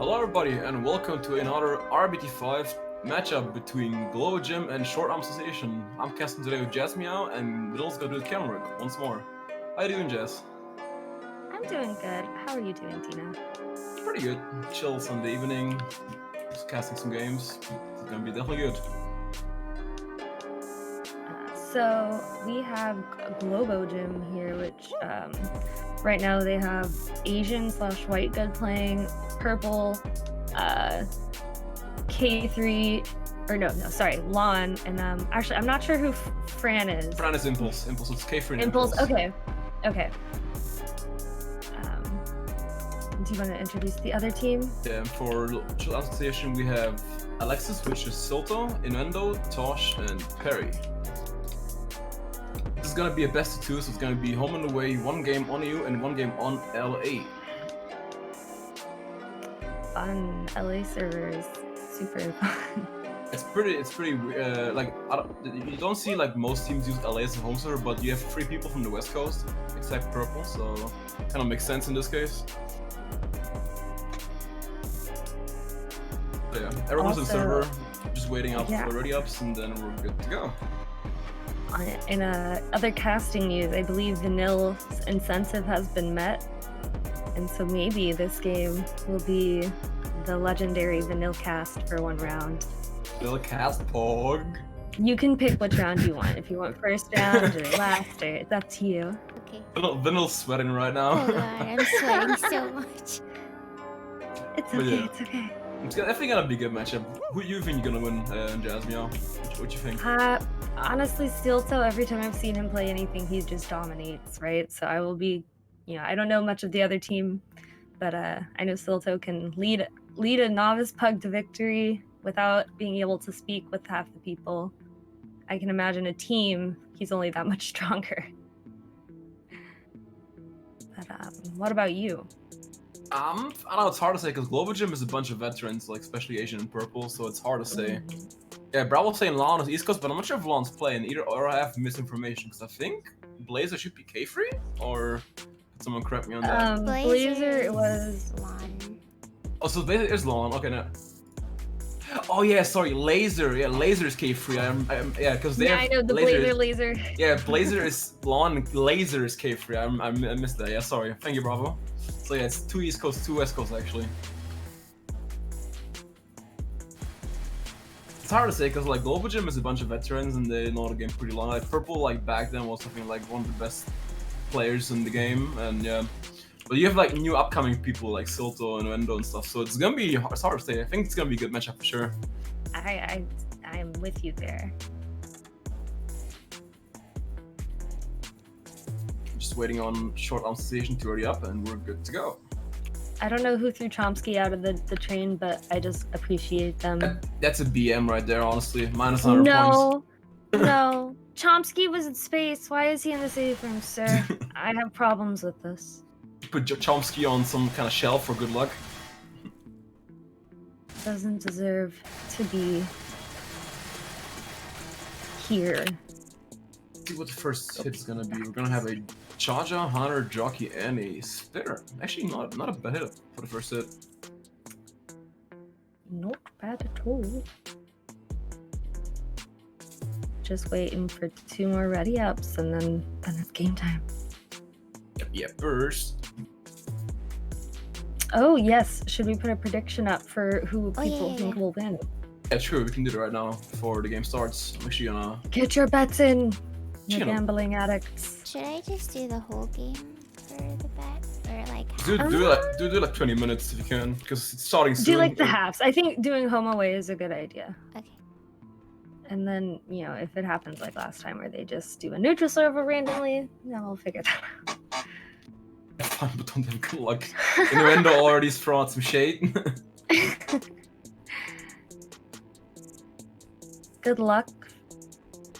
Hello everybody and welcome to another RBT5 matchup between GloboGym and Short Arm Sensation. I'm casting today with Jazz Meow and Riddle's gonna do the camera work once more. How you doing, Jazz? I'm doing good. How are you doing, Tina? Pretty good. Chill Sunday evening, just casting some games. It's gonna be definitely good. So we have GloboGym here, which right now they have Asian/white good playing, purple, K3, or sorry, Lon, and actually I'm not sure who Fran is. Fran is Impulse. Impulse, it's K3 and Impulse. Okay. Do you want to introduce the other team? Yeah, for Short Arm Sensation we have Alexis, which is Soto, Innuendo, Tosh, and Perry. This is gonna be a best of two, so it's gonna be home and away, one game on EU and one game on LA. Fun. LA servers, super fun. It's pretty like you don't see like most teams use LA as a home server, but you have 3 people from the West Coast, except Purple, so kind of makes sense in this case. So yeah, everyone's in server, just waiting out for the ready ups, and then we're good to go. In other casting news, I believe Vanille's incentive has been met, and so maybe this game will be the legendary Vanille cast for one round. Vanille cast Pog. You can pick which round you want. If you want first round or last, or it's up to you. Okay. Vanille's sweating right now. Oh god, I'm sweating so much. It's okay, yeah. it's okay. It's definitely gonna be a good matchup. Who do you think you're gonna win, Jazz Meow? What you think? Honestly, Stilto, every time I've seen him play anything, he just dominates, right? So I will be, I don't know much of the other team, but I know Stilto can lead a novice pug to victory without being able to speak with half the people. I can imagine a team, he's only that much stronger. But what about you? I don't know, it's hard to say because GloboGym is a bunch of veterans, like especially Asian and Purple, so it's hard to say. Yeah, Bravo's saying Lon is East Coast, but I'm not sure if Lon's playing either, or I have misinformation because I think Blazer should be K-free, or did someone correct me on that? Blazer was Lon. Oh, so Blazer is Lon. Okay, no. Oh yeah, sorry, Laser. Yeah, Laser is K-free. Yeah, because they. Yeah, I know the Blazer. Yeah, Blazer is Lon. Laser is K-free. I missed that. Yeah, sorry. Thank you, Bravo. So yeah, it's 2 East Coast, 2 West Coast actually. It's hard to say because like GloboGym is a bunch of veterans and they know the game pretty long. Like Purple, like back then was something like one of the best players in the game, and yeah. But you have like new upcoming people like Silto and Wendo and stuff, so it's gonna be it's hard to say. I think it's gonna be a good matchup for sure. I'm with you there. Just waiting on Short Arm Sensation to ready up, and we're good to go. I don't know who threw Chomsky out of the train, but I just appreciate them. That's a BM right there, honestly. Minus 100 points. No. Chomsky was in space. Why is he in the safe room, sir? I have problems with this. Put Chomsky on some kind of shelf for good luck. Doesn't deserve to be here. Let's see what the first hit is gonna be. We're gonna have a Charger, Hunter, Jockey, and a Spitter. Actually, not a bad hit for the first hit. Not bad at all. Just waiting for 2 more ready ups, and then it's game time. Yep, burst. Oh yes, should we put a prediction up for who people think will win? Yeah, true. We can do that right now before the game starts. I'm actually gonna get your bets in. You gambling addicts. Should I just do the whole game for the bet, or like? Do like 20 minutes if you can, because it's starting soon. Do like the halves. I think doing home away is a good idea. Okay. And then if it happens like last time where they just do a neutral server randomly, then we'll figure that out. Fine, but don't have good luck. Innuendo already thrown some shade. Good luck.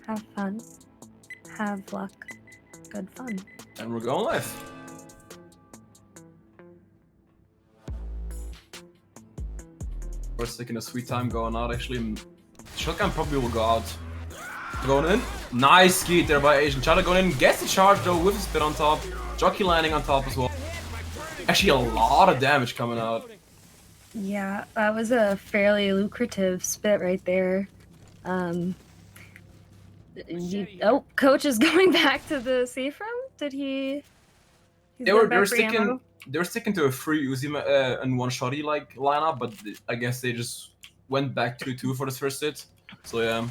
Have fun. Have luck. Good fun. And we're going live. We're taking a sweet time going out actually. Shotgun probably will go out. Going in. Nice skeet there by Asian. Chada going in. Gets the charge though with a spit on top. Jockey landing on top as well. Actually a lot of damage coming out. Yeah, that was a fairly lucrative spit right there. Oh, coach is going back to the safe room. Did he? He's They going were back for ammo. sticking to a free Uzi and one shotty like lineup, but I guess they just went back 2-2 for this first hit. So yeah.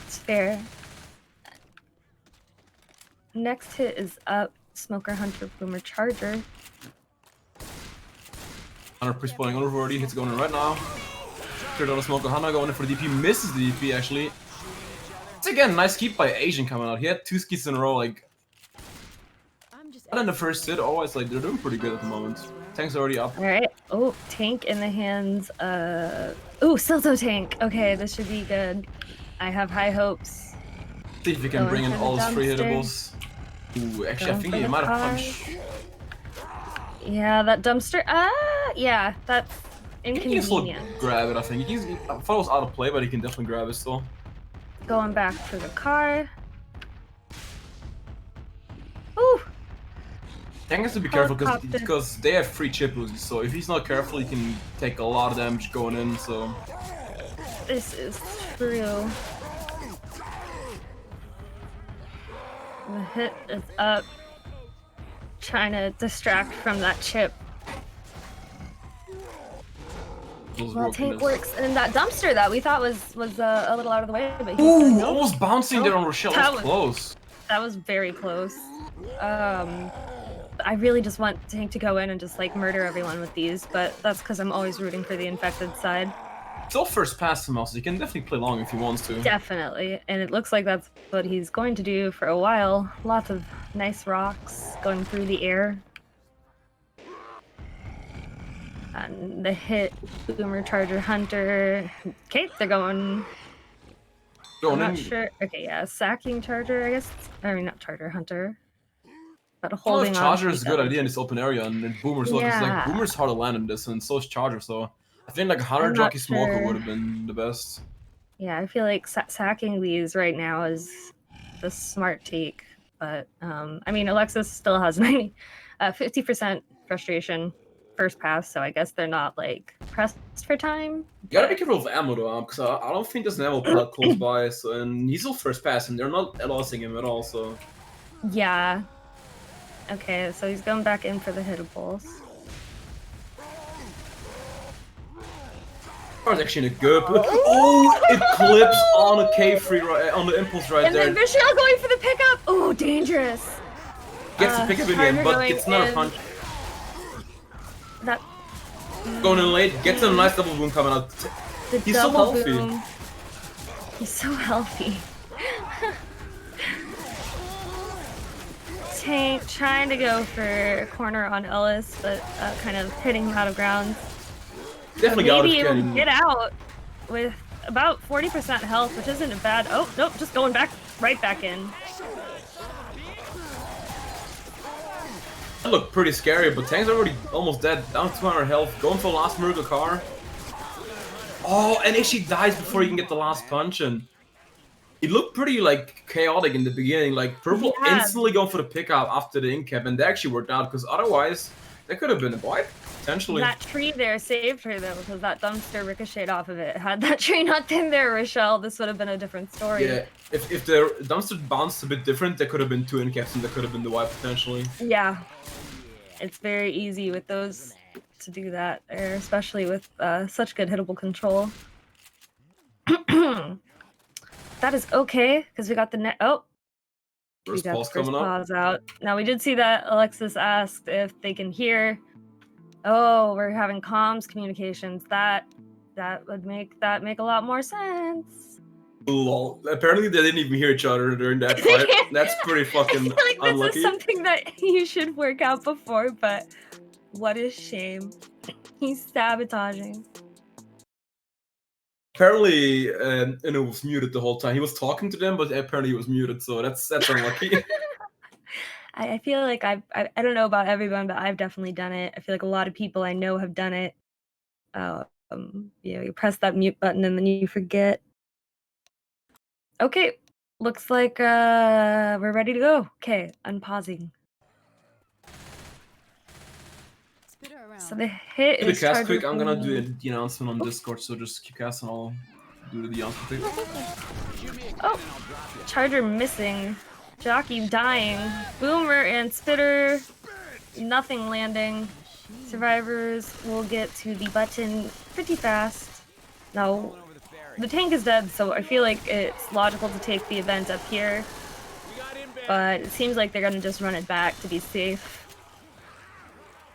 It's fair. Next hit is up. Smoker, Hunter, Boomer, Charger. Hunter pre-spawning over already. Hits going in right now. Third on the Smoker. Hunter going in for the DP. Misses the DP actually. It's again nice keep by Asian coming out. He had 2 skis in a row. Like, not in the first hit. Always like they're doing pretty good at the moment. Tank's already up. All right. Oh, tank in the hands. Oh, Silto tank. Okay, this should be good. I have high hopes. See if we can bring in all his free hittables. Ooh, actually, I think he might have punched. Yeah, that dumpster. Yeah, that's He can still inconvenient. grab it, I think. I thought it was out of play, but he can definitely grab it still. Going back for the car. Ooh. Tank has to be careful because they have free chip Uzis, so if he's not careful, he can take a lot of damage going in. So This is true. The hit is up. Trying to distract from that chip. Well, tank works, and that dumpster that we thought was a little out of the way, but ooh, almost bouncing there on Rochelle. That was close. That was very close. I really just want tank to go in and just like murder everyone with these, but that's because I'm always rooting for the infected side. Still first pass him also. He can definitely play long if he wants to. Definitely, and it looks like that's what he's going to do for a while. Lots of nice rocks going through the air. And the hit, Boomer, Charger, Hunter. Okay, they're going. I'm not sure. Okay, yeah, sacking Charger, I guess. I mean, not Charger, Hunter. But holding on. Charger is a good idea in this open area, and Boomer's like Boomer's hard to land in this, and so is Charger. So I think like Hunter Jockey Smoker would have been the best. Yeah, I feel like sacking these right now is the smart take. But I mean, Alexis still has 50% frustration first pass, so I guess they're not like pressed for time. You gotta be careful with ammo though, because I don't think there's an ammo plug close by, so, and he's still first pass, and they're not losing him at all, so. Yeah. Okay, so he's going back in for the hittables. Car's actually in a good. Oh, it clips on a K-free on the impulse right there. And then Michelle going for the pickup. Oh, dangerous. Gets the pickup in the end, but gets another punch. That. Going in late, gets a nice double boom coming out. He's so healthy. Boom. He's so healthy. Tank trying to go for a corner on Ellis, but kind of hitting him out of grounds. Definitely got maybe he'll get out with about 40% health, which isn't a bad. Oh nope, just going back, right back in. That looked pretty scary, but Tank's already almost dead, down to 200 health, going for the last miracle car. Oh, and Ishi dies before he can get the last punch, and it looked pretty like chaotic in the beginning. Like Purple instantly going for the pickup after the incap, and that actually worked out because otherwise that could have been a wipe potentially. That tree there saved her though, because that dumpster ricocheted off of it. Had that tree not been there, Rochelle, this would have been a different story. Yeah, if the dumpster bounced a bit different, there could have been 2 incaps, and that could have been the wipe potentially. Yeah, it's very easy with those to do that there, especially with such good hittable control. That is okay, because we got the net. Oh, first we got pause the first coming pause out. Now we did see that Alexis asked if they can hear. Oh, we're having comms communications. That would make a lot more sense. Lol. Apparently they didn't even hear each other during that fight. That's pretty fucking unlucky. This is something that you should work out before, but what a shame. He's sabotaging. Apparently, Inu was muted the whole time. He was talking to them, but apparently he was muted, so that's unlucky. I feel like I don't know about everyone, but I've definitely done it. I feel like a lot of people I know have done it. You press that mute button and then you forget. Okay, looks like we're ready to go. Okay, unpausing. So the hit Do the is cast charging quick. I'm gonna from- do the announcement on Discord, so just keep casting. I'll do the announcement quick. Oh, Charger missing. Jockey dying. Boomer and Spitter, nothing landing. Survivors will get to the button pretty fast. No, the tank is dead, so I feel like it's logical to take the event up here. But it seems like they're gonna just run it back to be safe.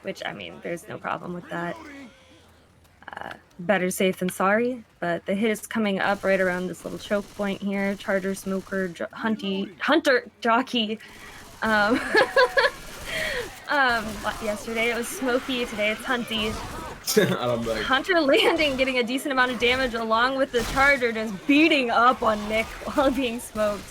Which, I mean, there's no problem with that. Better safe than sorry, but the hit is coming up right around this little choke point here. Charger, Smoker, Hunter, Jockey. Yesterday it was Smokey, today it's Hunty. I don't like. Hunter landing, getting a decent amount of damage along with the Charger just beating up on Nick while being smoked.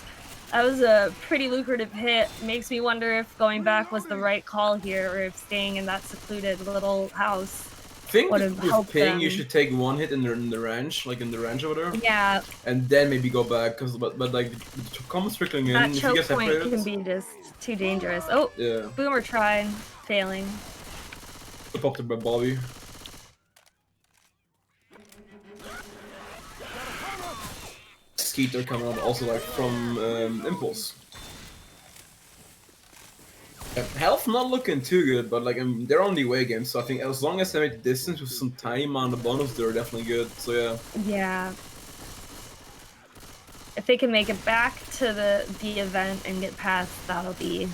That was a pretty lucrative hit. Makes me wonder if going back was the right call here, or if staying in that secluded little house I think would have with helped ping, them. you should take one hit in the range, like in the range over there. Yeah, And then maybe go back, but like the comments trickling in. that If you choke get point separated, can be just too dangerous. Oh, yeah. Boomer trying, failing. Popped it by Bobby. Skeeter coming out also like from Impulse. Health not looking too good, but like they're on the away game, so I think as long as they make the distance with some tiny amount of bonus, they're definitely good. So yeah. Yeah. If they can make it back to the event and get past, that'll be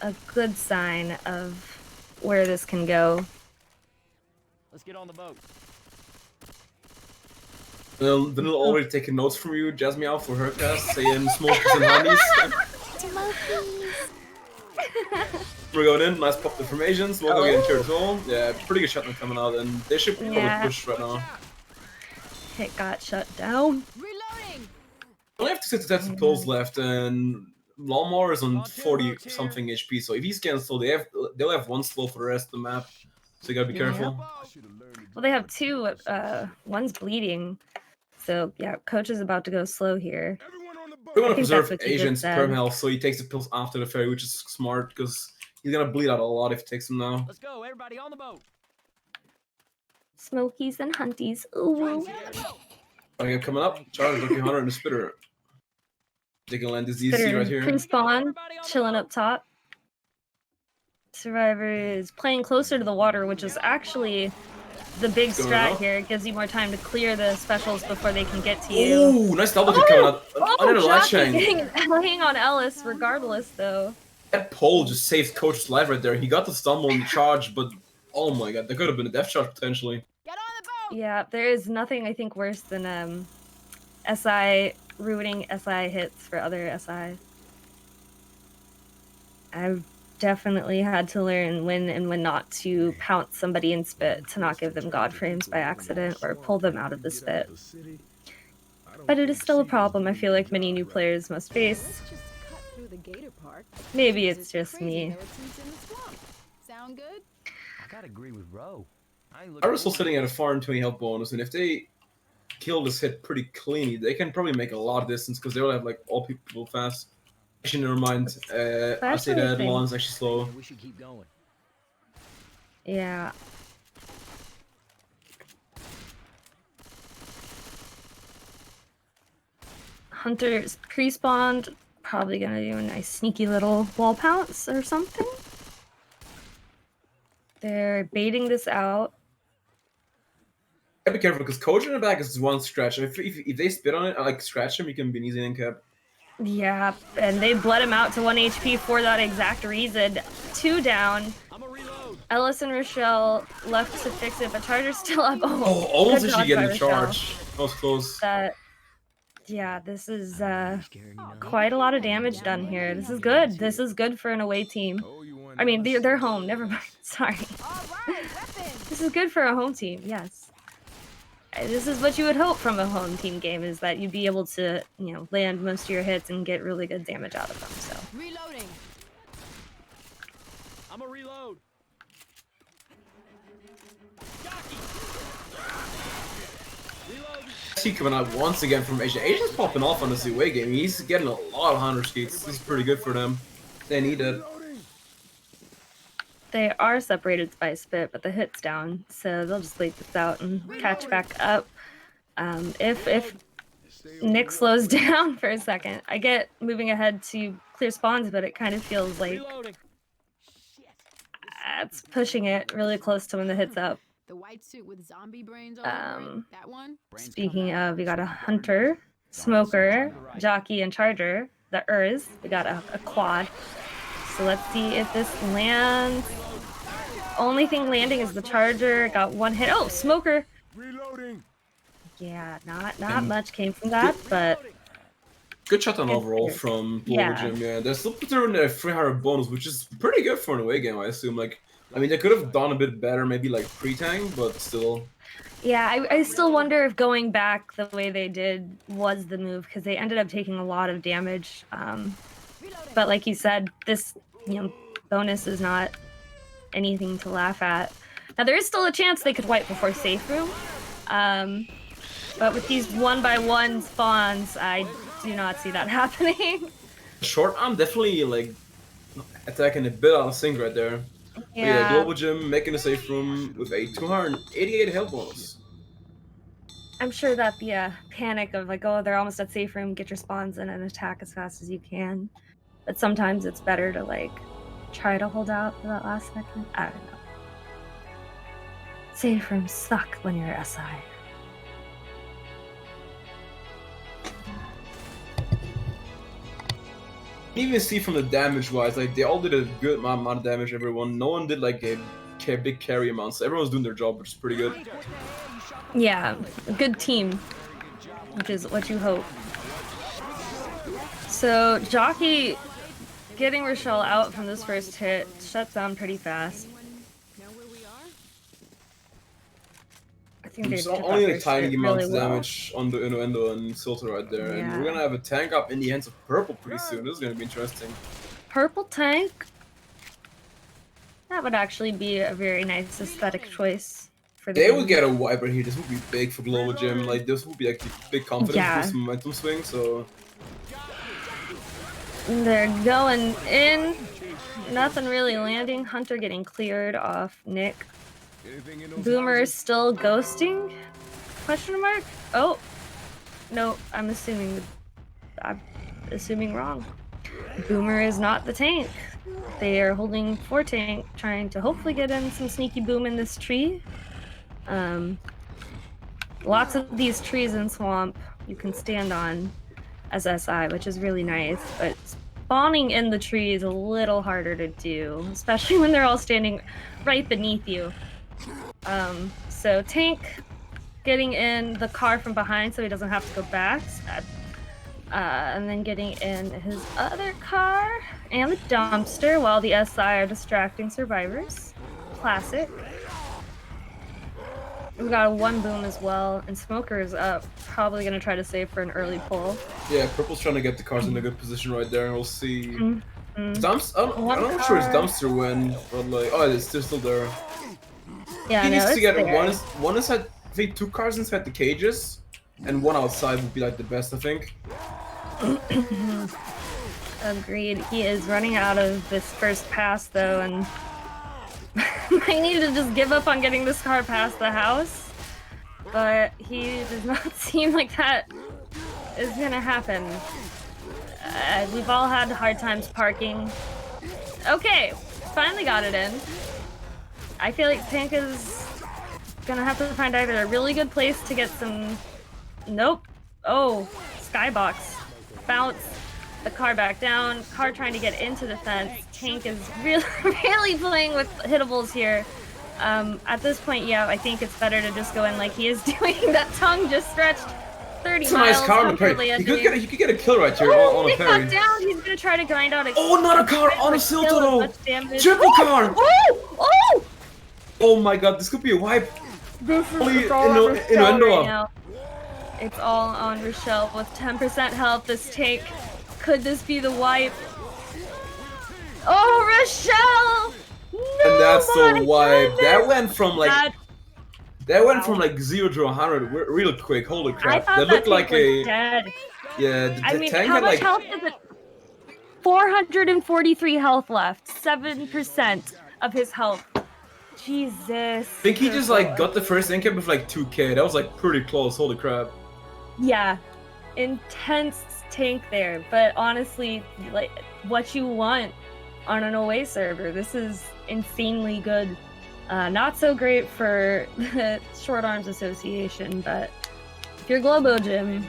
a good sign of where this can go. Let's get on the boat. Then they'll already taking notes from you, Jasmine, for her cast, saying smokies and honeys. Smokies. We're going in, nice pop the formations, we'll go get into as well. Yeah, pretty good shotgun coming out, and they should probably push right now. Hit got shut down. Reloading. Only have to sit to pills left, and Lawnmower is on 40 something HP, so if he's getting slow, they'll have one slow for the rest of the map. So you gotta be careful. Well, they have two. One's bleeding. So yeah, coach is about to go slow here. We want to think that's preserve what you just Asian's said. perm health, so he takes the pills after the ferry, which is smart because he's gonna bleed out a lot if he takes them now. Let's go, everybody on the boat. Smokies and Hunties. Ooh. Okay, coming up, Charlie, Lucky Hunter, and the Spitter. They can land this DC right here. Pre-spawn, chilling up top. Survivor is playing closer to the water, which is actually the big Going strat up. here. It gives you more time to clear the specials before they can get to you. Ooh, nice double kick coming out. Under the light Jockey chain. hanging on Ellis regardless, though. That pole just saved Coach's life right there. He got the stumble and the charge, but oh my god, that could have been a death charge potentially. Get on the boat. Yeah, there is nothing I think worse than SI ruining SI hits for other SI. I've definitely had to learn when and when not to pounce somebody in spit to not give them god frames by accident or pull them out of the spit. But it is still a problem I feel like many new players must face. Let's just cut through the gator part. Maybe it's It's just crazy me. how it seems in the swamp. Sound good? I gotta agree with Ro. I ain't I looking was still forward sitting to at a it. 420 health bonus, and if they kill this hit pretty cleanly, they can probably make a lot of distance because they'll have like all people fast. Actually, never mind. I say that Fascinating. Lon's actually slow. Yeah, we should keep going. Yeah. Hunter's pre-spawned, probably gonna do a nice sneaky little wall pounce or something. They're baiting this out. Gotta be careful because Coach in the back is one scratch. If they spit on it, like scratch him, you can be an easy end cap. Yeah, and they bled him out to 1 HP for that exact reason. 2 down. I'm a reload. Ellis and Rochelle left to fix it, but Charger's still up. Oh, almost good actually dodge getting by the Rochelle. charge. That was close. Yeah, this is Scaring you now. quite a lot of damage done here. This is good. This is good for an away team. I mean, they're home. Never mind. Sorry. All right, weapons. This is good for a home team. Yes. This is what you would hope from a home team game, is that you'd be able to, you know, land most of your hits and get really good damage out of them. So Reloading. I'm a reload. Reload. See coming out once again from Asia. Asia's popping off on this away game. He's getting a lot of 100 skates. This is pretty good for them. They need it. They are separated by spit, but the hit's down, so they'll just wait this out and catch back up. If Nick slows down for a second, I get moving ahead to clear spawns, but it kind of feels like Reloading. it's pushing it really close to when the hit's up. The white suit with zombie brains all over it. That one? Speaking of, we got a hunter, smoker, jockey, and charger. The Urs. We got a quad. So let's see if this lands. Only thing landing is the charger. Got one hit. Oh, smoker. Reloading. Yeah, not much came from that, but Good shot on Good overall pick. from Yeah. GloboGym. Yeah, they're still putting a 300 bonus, which is pretty good for an away game, I assume. Like, I mean, they could have done a bit better, maybe like pre-tank, but still. yeah, I still wonder if going back the way they did was the move because they ended up taking a lot of damage. But like you said, this bonus is not anything to laugh at. Now there is still a chance they could wipe before safe room, but with these 1x1 spawns, I do not see that happening. Short arm definitely like attacking a bit out of sync right there. But yeah, GloboGym making a safe room with a 288 health bonus. I'm sure that the panic of like, oh, they're almost at safe room, get your spawns in and attack as fast as you can. But sometimes it's better to like try to hold out for that last second. I don't know. Safe rooms suck when you're SI. You can even see from the damage wise, like they all did a good amount of damage, everyone. No one did like a big carry amount, so everyone's doing their job, which is pretty good. Yeah, a good team, which is what you hope. So Jockey getting Rochelle out from this first hit shuts down pretty fast. Know where we are? I think they It's took that only like first tiny hit amounts really of well. damage on the Innuendo and Silter right there, and Yeah. we're gonna have a tank up in the hands of Purple pretty soon. This is gonna be interesting. Purple tank. That would actually be a very nice aesthetic choice for the They game. would get a wiper here. This would be big for GloboGym. Like this would be like the big confidence Yeah. boost, momentum swing. So They're going in. Nothing really landing. Hunter getting cleared off Nick. Anything in those Boomer houses? still ghosting? Question mark? Oh. No, I'm assuming wrong. Boomer is not the tank. They are holding 4 tank, trying to hopefully get in some sneaky boom in this tree. Lots of these trees in swamp you can stand on as SI, which is really nice, but spawning in the tree is a little harder to do, especially when they're all standing right beneath you. So tank getting in the car from behind so he doesn't have to go back. And then getting in his other car and the dumpster while the SI are distracting survivors. Classic. We got a 1 boom as well, and Smoker is up. Probably gonna try to save for an early pull. yeah, Purple's trying to get the cars in a good position right there, and we'll see. Mm. I'm not sure it's dumpster when, but like, oh, it's still there. Yeah, He no, needs it's to get there. one inside. I think 2 cars inside the cages, and 1 outside would be like the best. I think. Agreed. He is running out of this first pass though, and I need to just give up on getting this car past the house. But he does not seem like that is gonna happen. We've all had hard times parking. Okay, finally got it in. I feel like Tank is gonna have to find either a really good place to get some. Nope. Oh, skybox. Bounce the car back down. Car trying to get into the fence. Tank is really playing with hitables here. At this point, yeah, I think it's better to just go in like he is doing. That tongue just stretched 30 It's a miles. nice car on a parry. comfortably He at could the- get a kill right here Oh, on a he parry. got down. He's gonna try to grind out a. Oh, not a car on a Kill Silter as though. much damage. Triple car. Oh! Oh! Oh my god, this could be a wipe. This is Only it's all on Innu- Rochelle Innuendo right up. now. It's all on Rochelle with 10% health. This take. Could this be the wipe? Oh, Rochelle! No, And that's my the wipe. That goodness! went from like Wow. from like 0 to 100 real quick. Holy I crap! thought That that looked like tank was a dead. yeah. The I mean, tank how had much like health is it? 443 health left. 7%. of his health. Jesus. I think he just like got the first incap with like 2k. That was like pretty close. Holy crap. Yeah, intense tank there. But honestly, like what you want on an away server. This is insanely good. Not so great for the Short Arms Association, but if you're GloboGym,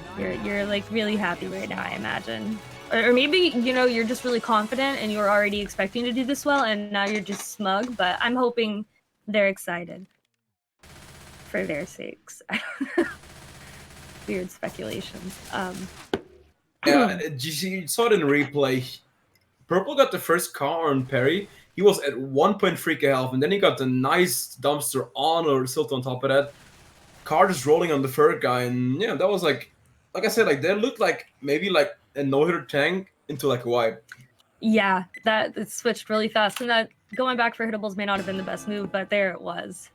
you're like really happy right now, I imagine. Or maybe, you know, you're just really confident and you're already expecting to do this well, and now you're just smug, but I'm hoping they're excited for their sakes. I don't know. Weird speculations. Yeah, you saw it in replay. Purple got the first car on Perry. He was at 1.3k health, and then he got the nice dumpster on or silt on top of that. Car just rolling on the third guy, and yeah, that was like I said, like they looked like maybe like a no-hitter tank into like a wipe. Yeah, that it switched really fast, and that going back for hittables may not have been the best move, but there it was.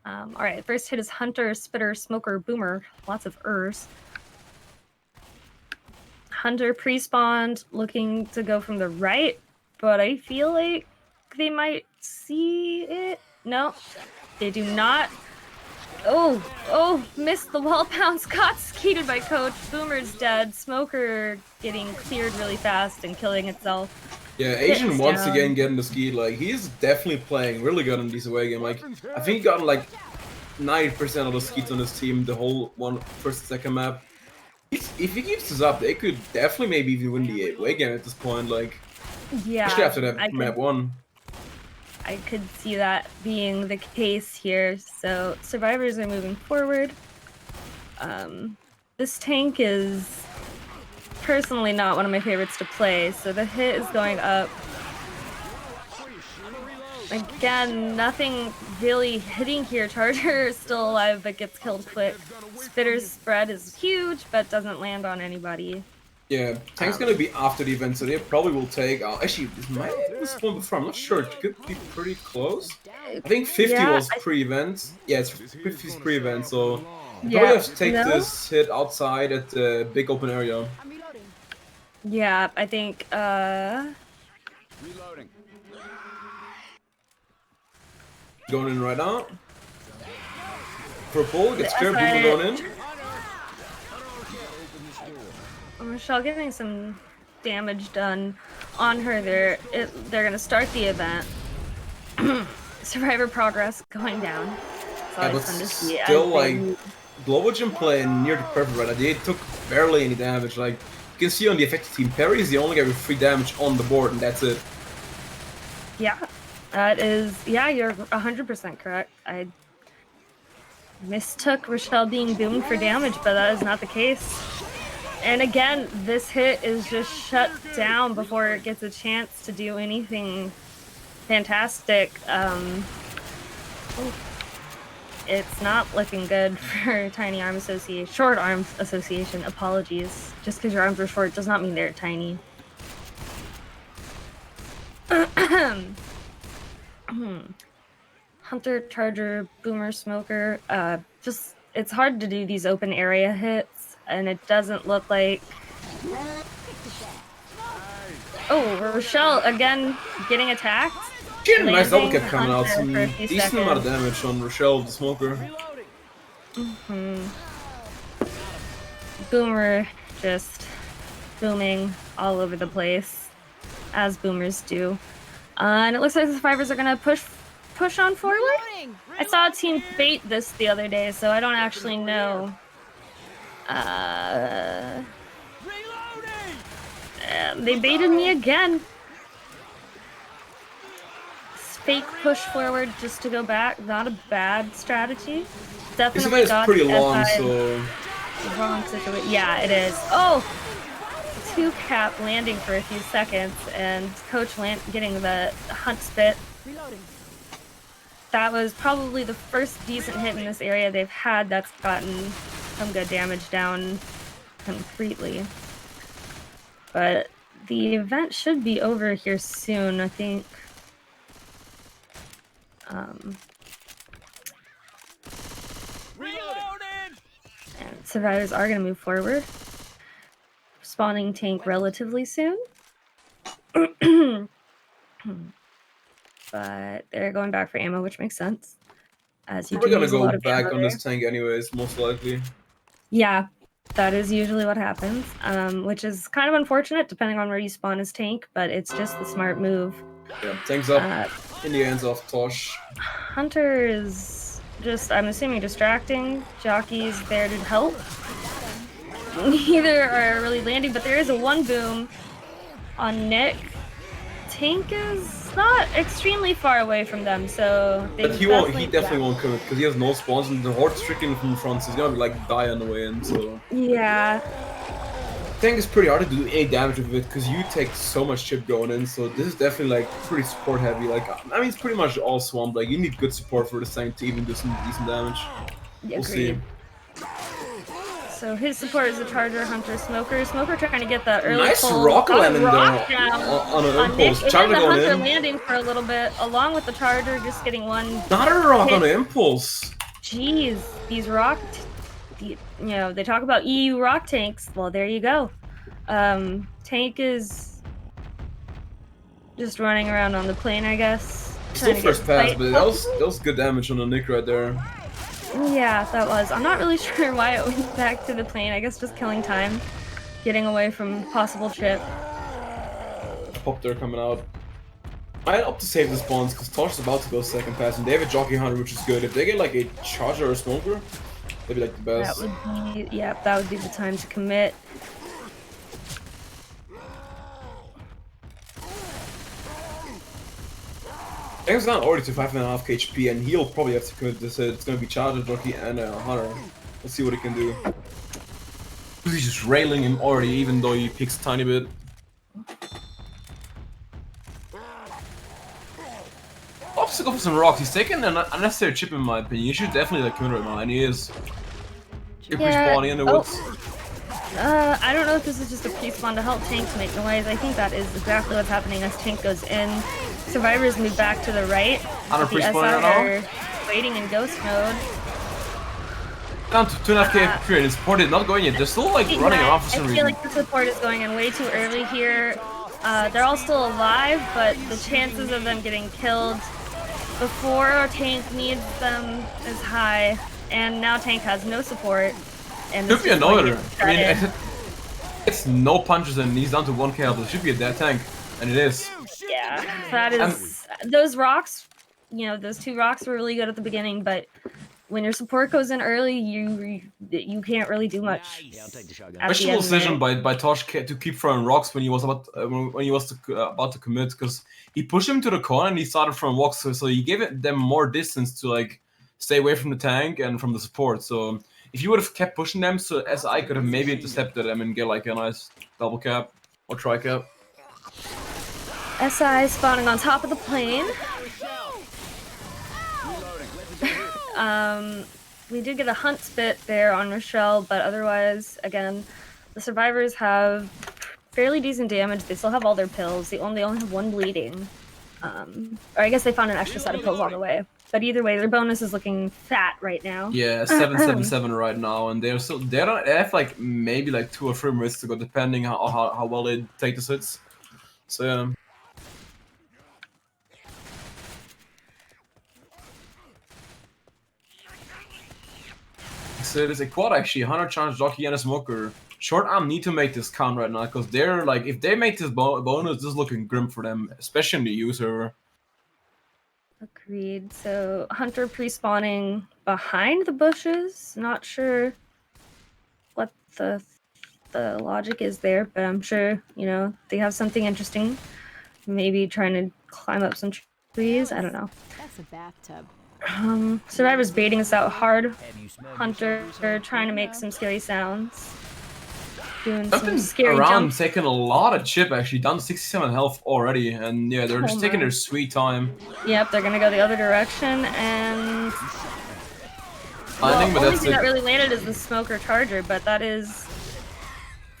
All right, first hit is Hunter, Spitter, Smoker, Boomer. Lots of ers. Hunter pre-spawned, looking to go from the right, but I feel like they might see it. No, they do not. Oh, missed the wall bounce, got skeeted by Coach. Boomer's dead. Smoker getting cleared really fast and killing itself. Yeah, Asian once again getting the ski. Like he's definitely playing really good in this away game. Like I think he got like 90% of the skeets on his team the whole first and second map. If he keeps this up, they could definitely maybe even win the away game at this point. Like yeah, especially after that map 1. I could see that being the case here. So survivors are moving forward. This tank is personally not one of my favorites to play, so the hit is going up. Again, nothing really hitting here. Charger is still alive but gets killed quick. Spitter's spread is huge but doesn't land on anybody. Yeah, tank's gonna be after the event, so they probably will take. Actually, this might have spawned before. I'm not sure. It could be pretty close. I think 50 was pre-event. Yeah, it's 50 is pre-event, so probably have to take this hit outside at the big open area. Yeah, I think. Reloading. Going in right now. Purple gets clear. People going in. Michelle getting some damage done on her there. They're gonna start the event. Survivor progress going down. Yeah, but still, like, GloboGym playing near the perfect right now. They took barely any damage. Like, you can see on the affected team, Perry is the only guy with 3 damage on the board, and that's it. Yeah, that is. Yeah, you're 100% correct. I mistook Rochelle being boomed for damage, but that is not the case. And again, this hit is just shut down before it gets a chance to do anything fantastic. It's not looking good for Tiny Arm Association, Short Arms Association. Apologies. Just because your arms are short does not mean they're tiny. Hunter, Charger, Boomer, Smoker. Just it's hard to do these open area hits. And it doesn't look like... Oh, Rochelle again getting attacked. She had a nice double cap coming out. Some decent amount of damage on Rochelle, the smoker. Boomer just booming all over the place, as boomers do. And it looks like the survivors are going to push on forward. I saw a team bait this the other day, so I don't actually know. They baited me again. Fake push forward just to go back. Not a bad strategy. Definitely got pretty long, so wrong situation. Yeah, it is. Oh, 2 cap landing for a few seconds, and Coach getting the hunt spit. That was probably the first decent hit in this area they've had that's gotten some good damage down completely. But the event should be over here soon, I think. And survivors are going to move forward. Spawning tank relatively soon. but they're going back for ammo, which makes sense. As you We're do gonna use a lot go of back ammo on there. this tank anyways, most likely. Yeah, that is usually what happens, which is kind of unfortunate depending on where you spawn as tank, but it's just the smart move. Yeah, tank's up in the hands of Tosh. Hunter is just, I'm assuming, distracting. Jockey's there to help. Neither are really landing, but there is a one boom on Nick. Tank is not extremely far away from them, so they But he definitely won't commit because he has no spawns and the horde's tricking from the front, so he's gonna like die on the way in. So yeah. Tank is pretty hard to do any damage with it because you take so much chip going in. So this is definitely like pretty support heavy. Like I mean, it's pretty much all swamp. Like you need good support for this tank to even do some decent damage. We'll see. So his support is a Charger, Hunter, Smoker. Smoker trying to get that early nice pull. rock landing there Down on an Nick. impulse. And Charger then the going Hunter in. landing for a little bit, along with the Charger, just getting one. Not a rock hit. on an impulse. Jeez, these rock, you know, they talk about EU rock tanks. Well, there you go. Tank is just running around on the plane, I guess. Still first pass, but that was good damage on the Nick right there. Yeah, that was. I'm not really sure why it went back to the plane. I guess just killing time, getting away from possible chip. Pop there coming out. I'd opt to save the spawns because Tosh is about to go second pass and they have a Jockey Hunter, which is good. If they get like a Charger or a Smoker, they'd be like the best. That would be, yeah, that would be the time to commit. Tank's not already to 5.5 HP and he'll probably have to commit this hit. It's gonna be Charger, Jockey, and Hunter. Let's see what he can do. He's just railing him already, even though he picks a tiny bit. Opposite go for some rocks. He's taking an unnecessary chip in my opinion. You should definitely like commit right now, and he is. You're pre-spawning in the woods. I don't know if this is just a pre-spawn to help Tank make noise. I think that is exactly what's happening as Tank goes in. Survivors move back to the right. On a The pre-spawn SI right are now. waiting in ghost mode. Down to 2.5k HP and support is not going yet. They're still like running around for some I feel reason. like the support is going in way too early here. They're all still alive, but the chances of them getting killed before Tank needs them is high. And now Tank has no support. And Should be another. I mean, started. it's no punches and he's down to 1k health. It should be a dead tank, and it is. Yeah, that is. Those rocks, you know, those two rocks were really good at the beginning, but when your support goes in early, you can't really do much. Questionable decision by Tosh to keep throwing rocks when he was about to commit, because he pushed him to the corner and he started throwing rocks, so he gave them more distance to like stay away from the tank and from the support. So if you would have kept pushing them, so SI could have maybe intercepted them and get like a nice double cap or tri cap. SI spawning on top of the plane. We did get a hunt spit there on Rochelle, but otherwise, again, the survivors have fairly decent damage. They still have all their pills. They only have one bleeding. Or I guess they found an extra set of pills on the way. But either way, their bonus is looking fat right now. Yeah, 777 right now, and they have like maybe like 2 or 3 minutes to go, depending how well they take the hits. So yeah. So there's a quad actually, 100 chance Jockey and a Smoker. Short Arm need to make this count right now, because they're like, if they make this bonus, this is looking grim for them, especially in the U server. Agreed. So Hunter pre-spawning behind the bushes. Not sure what the logic is there, but I'm sure, you know, they have something interesting. Maybe trying to climb up some trees. I don't know. That's a bathtub. Survivor's baiting us out hard. Hunter trying to make some scary sounds. Doing some scary around jumps. taking a lot of chip actually, down to 67 health already, and yeah, they're just taking their sweet time. Yep, they're gonna go the other direction, and Landing, but only that's thing that really landed is the Smoker Charger, but that is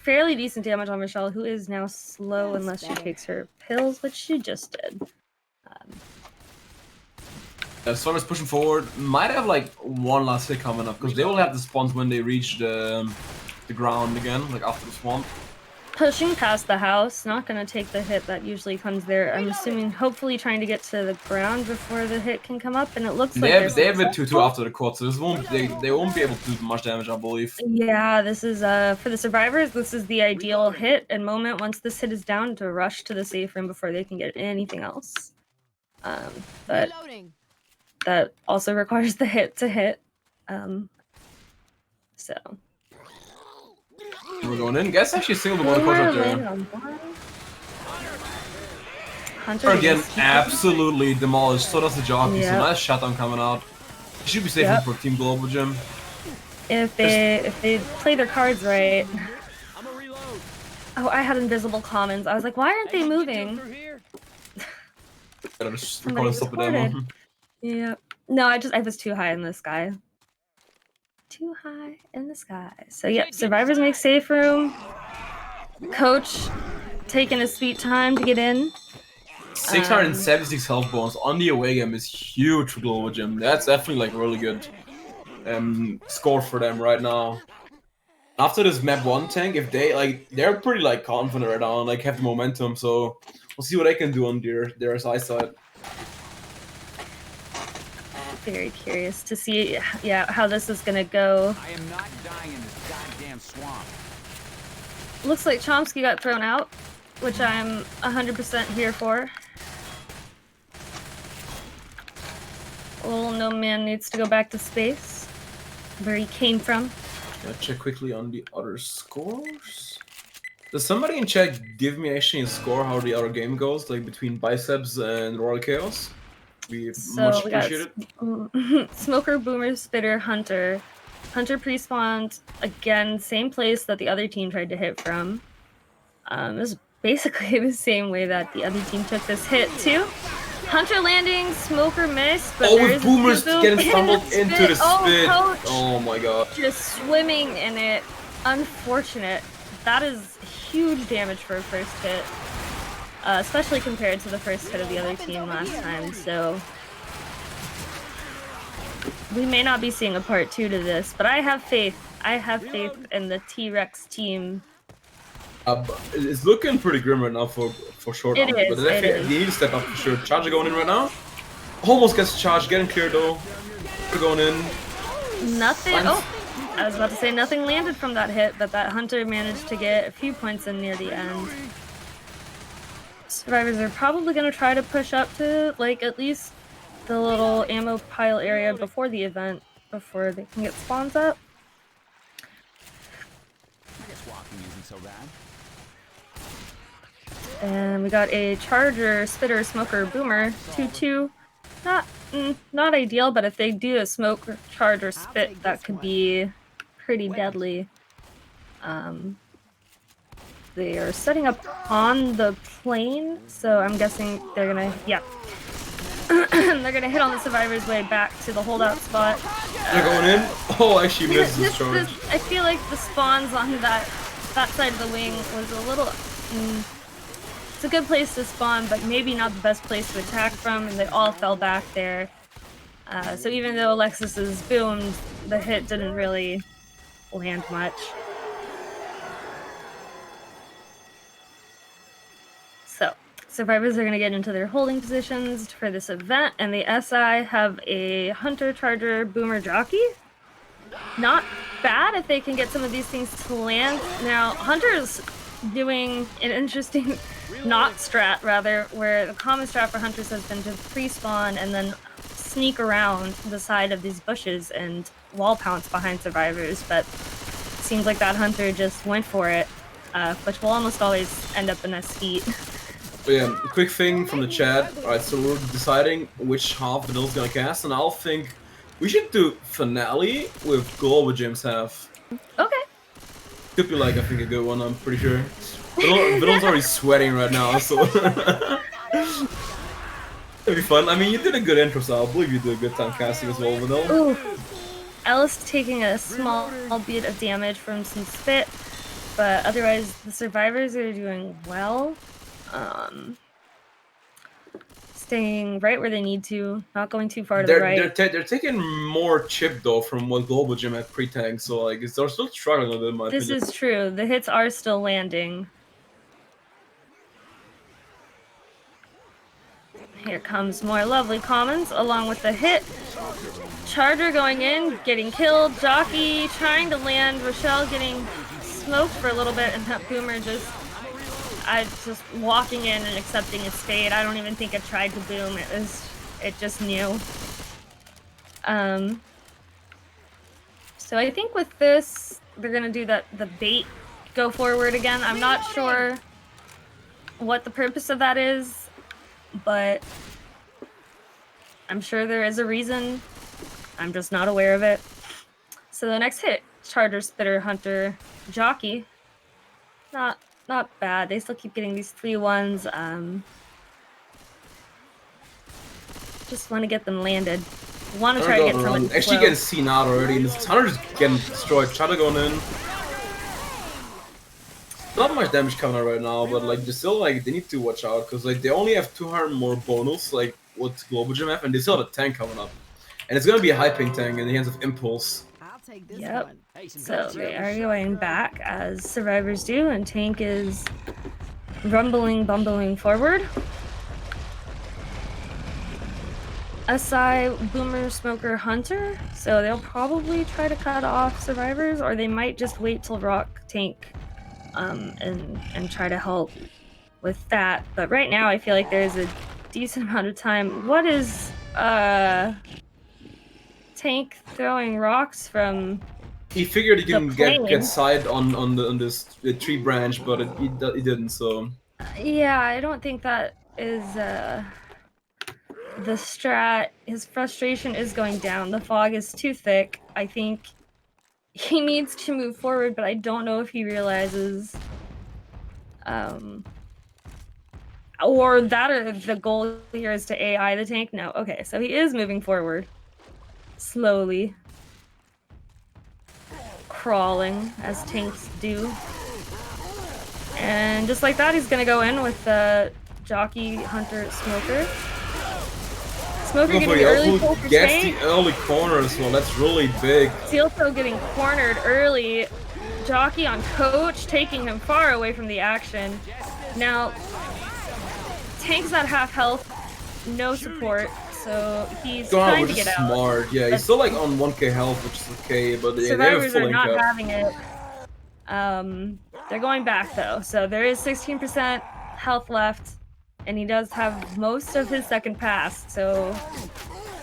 fairly decent damage on Michelle, who is now slow unless she takes her pills, which she just did. Storm is pushing forward. Might have like one last hit coming up, because they will have the spawns when they reach the ground again, like after the swamp. pushing past the house, not gonna take the hit that usually comes there. I'm assuming, hopefully trying to get to the ground before the hit can come up, and it looks like They have a 2-2 after the quad, so this they won't be able to do much damage, I believe. Yeah, this is for the survivors. This is the ideal hit and moment once this hit is down to rush to the safe room before they can get anything else. But Reloading. that also requires the hit to hit. So. We're going in. Guess actually single the one push up there. Hunter Again, absolutely demolished. So does the jockey. So nice shutdown coming out. He should be safe for Team GloboGym. If they play their cards right. Oh, I had invisible commons. I was like, why aren't they moving? Yeah. No, I was too high in the sky. Too high in the sky. So yep, survivors make safe room. Coach taking his sweet time to get in. 676 health bonus on the away game is huge for GloboGym. That's definitely like really good score for them right now. After this map 1 tank, if they're pretty like confident right now and like have the momentum, so we'll see what they can do on their side. Very curious to see how this is gonna go. I am not dying in this goddamn swamp. Looks like Chomsky got thrown out, which I'm 100% here for. Little no man needs to go back to space, where he came from. Let's check quickly on the other scores. Does somebody in chat give me actually a score how the other game goes, like between Biceps and Royal Chaos? We much appreciate it. Smoker, Boomer, Spitter, Hunter. Hunter pre-spawned again, same place that the other team tried to hit from. It was basically the same way that the other team took this hit too. Hunter landing, Smoker missed, but with Boomers getting stumbled into the spit. Oh my god. Just swimming in it. Unfortunate. That is huge damage for a first hit. Especially compared to the first hit of the other team last time, so we may not be seeing a part 2 to this, but I have faith. I have faith in the T-Rex team. It's looking pretty grim right now for short. It is, but they need to step up for sure. Charger going in right now. Almost gets charged, getting clear though. We're going in. Nothing. Oh, I was about to say nothing landed from that hit, but that Hunter managed to get a few points in near the end. Survivors are probably going to try to push up to, like, at least the little ammo pile area before the event, before they can get spawns up. I guess walking isn't so bad. And we got a Charger, Spitter, Smoker, Boomer, 2-2. Not ideal, but if they do a Smoke, Charger, Spit, that could be pretty deadly. They are setting up on the plane, so I'm guessing they're gonna, they're gonna hit on the survivors' way back to the holdout spot. They're going in. Oh, actually missed this charge. I feel like the spawns on that side of the wing was a little. It's a good place to spawn, but maybe not the best place to attack from, and they all fell back there. So even though Alexis is boomed, the hit didn't really land much. So, survivors are going to get into their holding positions for this event, and the SI have a Hunter, Charger, Boomer, Jockey. Not bad if they can get some of these things to land. Now, Hunter's doing an interesting not strat, rather, where the common strat for Hunters has been to pre-spawn and then sneak around the side of these bushes and wall pounce behind survivors, but it seems like that Hunter just went for it, which will almost always end up in a skeet. But yeah, quick thing from the chat. Alright, so we're deciding which half Vanille's gonna cast, and I'll think we should do Finale with GloboGym's half. Okay. Could be like, I think, a good one, I'm pretty sure. Vanille's already sweating right now, so... It'd be fun. I mean, you did a good intro, so I believe you did a good time casting as well, Vanille. Ooh. Ellis taking a small bit of damage from some spit, but otherwise the survivors are doing well. Staying right where they need to, not going too far to the right. They're taking more chip though from what GloboGym had pre-tank, so like they're still struggling a bit in my opinion. This is true. The hits are still landing. Here comes more lovely comments along with the hit. Charger going in, getting killed. Jockey trying to land. Rochelle getting smoked for a little bit, and that Boomer just walking in and accepting its fate. I don't even think it tried to boom. It just knew. So I think with this, they're gonna do the bait go forward again. I'm not sure what the purpose of that is, but I'm sure there is a reason. I'm just not aware of it. So the next hit, Charger, Spitter, Hunter, Jockey. Not bad. They still keep getting these 3-1s. Just want to get them landed. Want to try to get someone. Actually, getting seen out already, and this Hunter just getting destroyed. Charger going in. Not much damage coming out right now, but like, they still like they need to watch out because like they only have 200 more bonus like what GloboGym have, and they still have a tank coming up, and it's gonna be a high ping tank in the hands of Impulse. I'll take this Yep. one. So they are going back as survivors do, and tank is bumbling forward. SI, Boomer, Smoker, Hunter. So they'll probably try to cut off survivors, or they might just wait till Rock tank and try to help with that. But right now I feel like there's a decent amount of time. What is tank throwing rocks from? He figured he can get side on this tree branch, but he didn't. So yeah, I don't think that is the strat. His frustration is going down. The fog is too thick. I think he needs to move forward, but I don't know if he realizes or the goal here is to AI the tank. No, okay, so he is moving forward slowly, crawling as tanks do, and just like that he's gonna go in with the Jockey, Hunter, Smoker. Smoker getting the early pull for gets the early corner as well. That's really big. Sealto getting cornered early. Jockey on Coach, taking him far away from the action. Now, Tank's at half health, no support, so he's trying to get out. Smart, yeah. He's still like on 1k health, which is okay, but they have Survivors full are not income. having it. They're going back though, so there is 16% health left. And he does have most of his second pass, so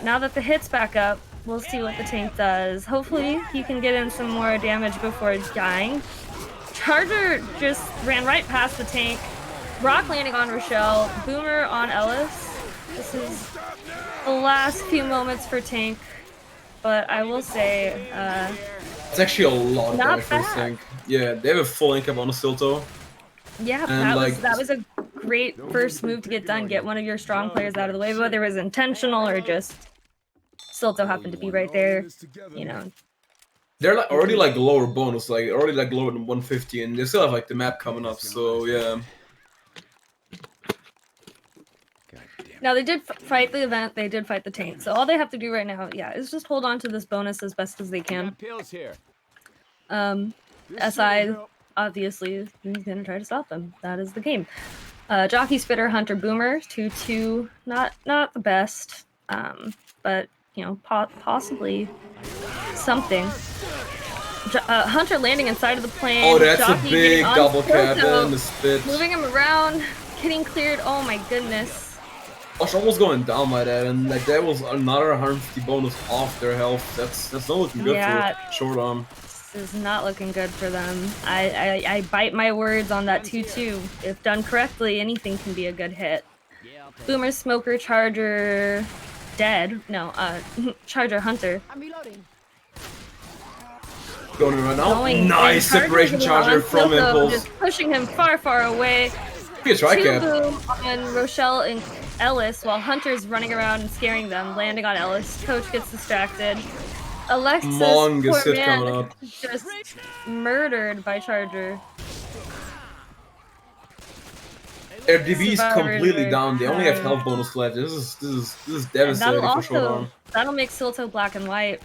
now that the hit's back up, we'll see what the tank does. Hopefully he can get in some more damage before dying. Charger just ran right past the tank. Rock landing on Rochelle, Boomer on Ellis. This is the last few moments for tank, but I will say it's actually a lot of damage for this tank. Yeah, they have a full income on the Silto. Yeah, that was a great first move to get done. Get one of your strong players out of the way, whether it was intentional or just Silto happened to be right there. You know, they're like already like lower bonus, like already like lower than 150, and they still have like the map coming up. So yeah. Now they did fight the event. They did fight the tank. So all they have to do right now, yeah, is just hold on to this bonus as best as they can. SI. Obviously, he's gonna try to stop them. That is the game. Jockey, Spitter, Hunter, Boomer, 2-2. Not the best, but you know, possibly something. Hunter landing inside of the plane. Oh, that's Jockey a big double cap in the spit. Moving him around, getting cleared. Oh my goodness. Gosh, almost going down by that, and like that was another 150 bonus off their health. That's not looking good for short arm. Is not looking good for them. I bite my words on that 2-2. If done correctly, anything can be a good hit. Boomer, Smoker, Charger, dead. No, Charger, Hunter. I'm reloading. Going in right now. Nice separation Charger from Impulse. Just pushing him far away. Good try, Cap. Boom on Rochelle and Ellis while Hunter's running around and scaring them, landing on Ellis. Coach gets distracted. Alexis, poor man, just murdered by Charger. Their DB is completely down. They only have health bonus left. This is devastating for short arm. That'll make Silto black and white.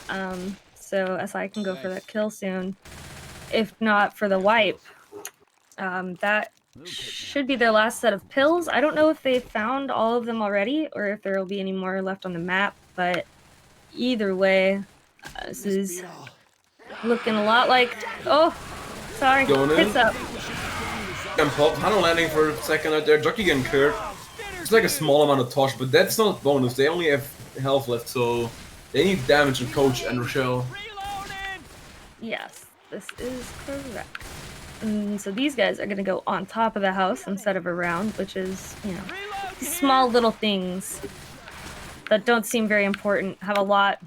So SI can go for that kill soon. If not for the wipe, that should be their last set of pills. I don't know if they found all of them already or if there will be any more left on the map, but either way, this is looking a lot like... Oh, sorry. Hits up. And pop, Hannah landing for a second out there, Jockey getting cleared. It's like a small amount of touch, but that's not bonus. They only have health left, so they need damage on Coach and Rochelle. Yes, this is correct. So these guys are going to go on top of the house instead of around, which is, you know, small little things that don't seem very important, have a lot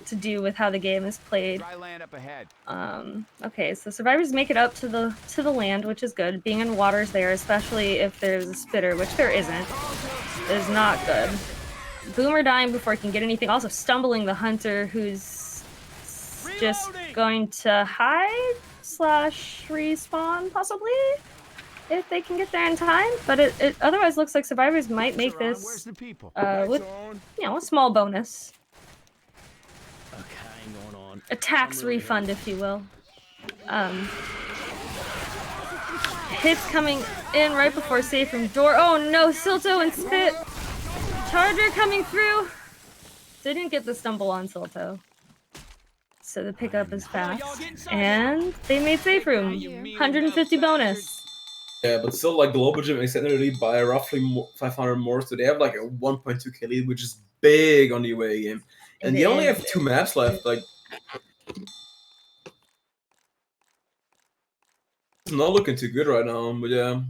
to do with how the game is played. Dry land up ahead. Okay, so survivors make it up to the land, which is good. Being in water's there, especially if there's a spitter, which there isn't, is not good. Boomer dying before he can get anything. Also stumbling the hunter, who's just going to hide / respawn, possibly, if they can get there in time. But it otherwise looks like survivors might make this with, you know, a small bonus. A tax refund, if you will. Hits coming in right before safe room door. Oh no, Silto and Spit. Charger coming through. Didn't get the stumble on Silto. So the pickup is fast. And they made safe room. 150 bonus. Yeah, but still, like, GloboGym extended the lead by roughly 500 more, so they have like a 1.2k lead, which is big on the away game. And they only have 2 maps left, like... It's not looking too good right now, but yeah.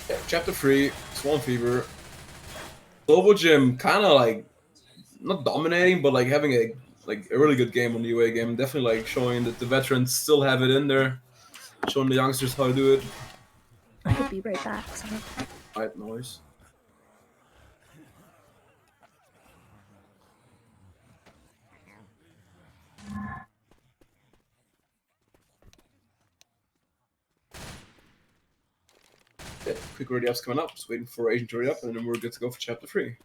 Yeah, Chapter 3, Swan Fever. GloboGym kind of like not dominating, but like having a really good game on the UA game. Definitely like showing that the veterans still have it in there, showing the youngsters how to do it. I could be right back. Sorry. White noise. Yeah, quick ready ups coming up. Just waiting for Asian to ready up, and then we're good to go for Chapter 3.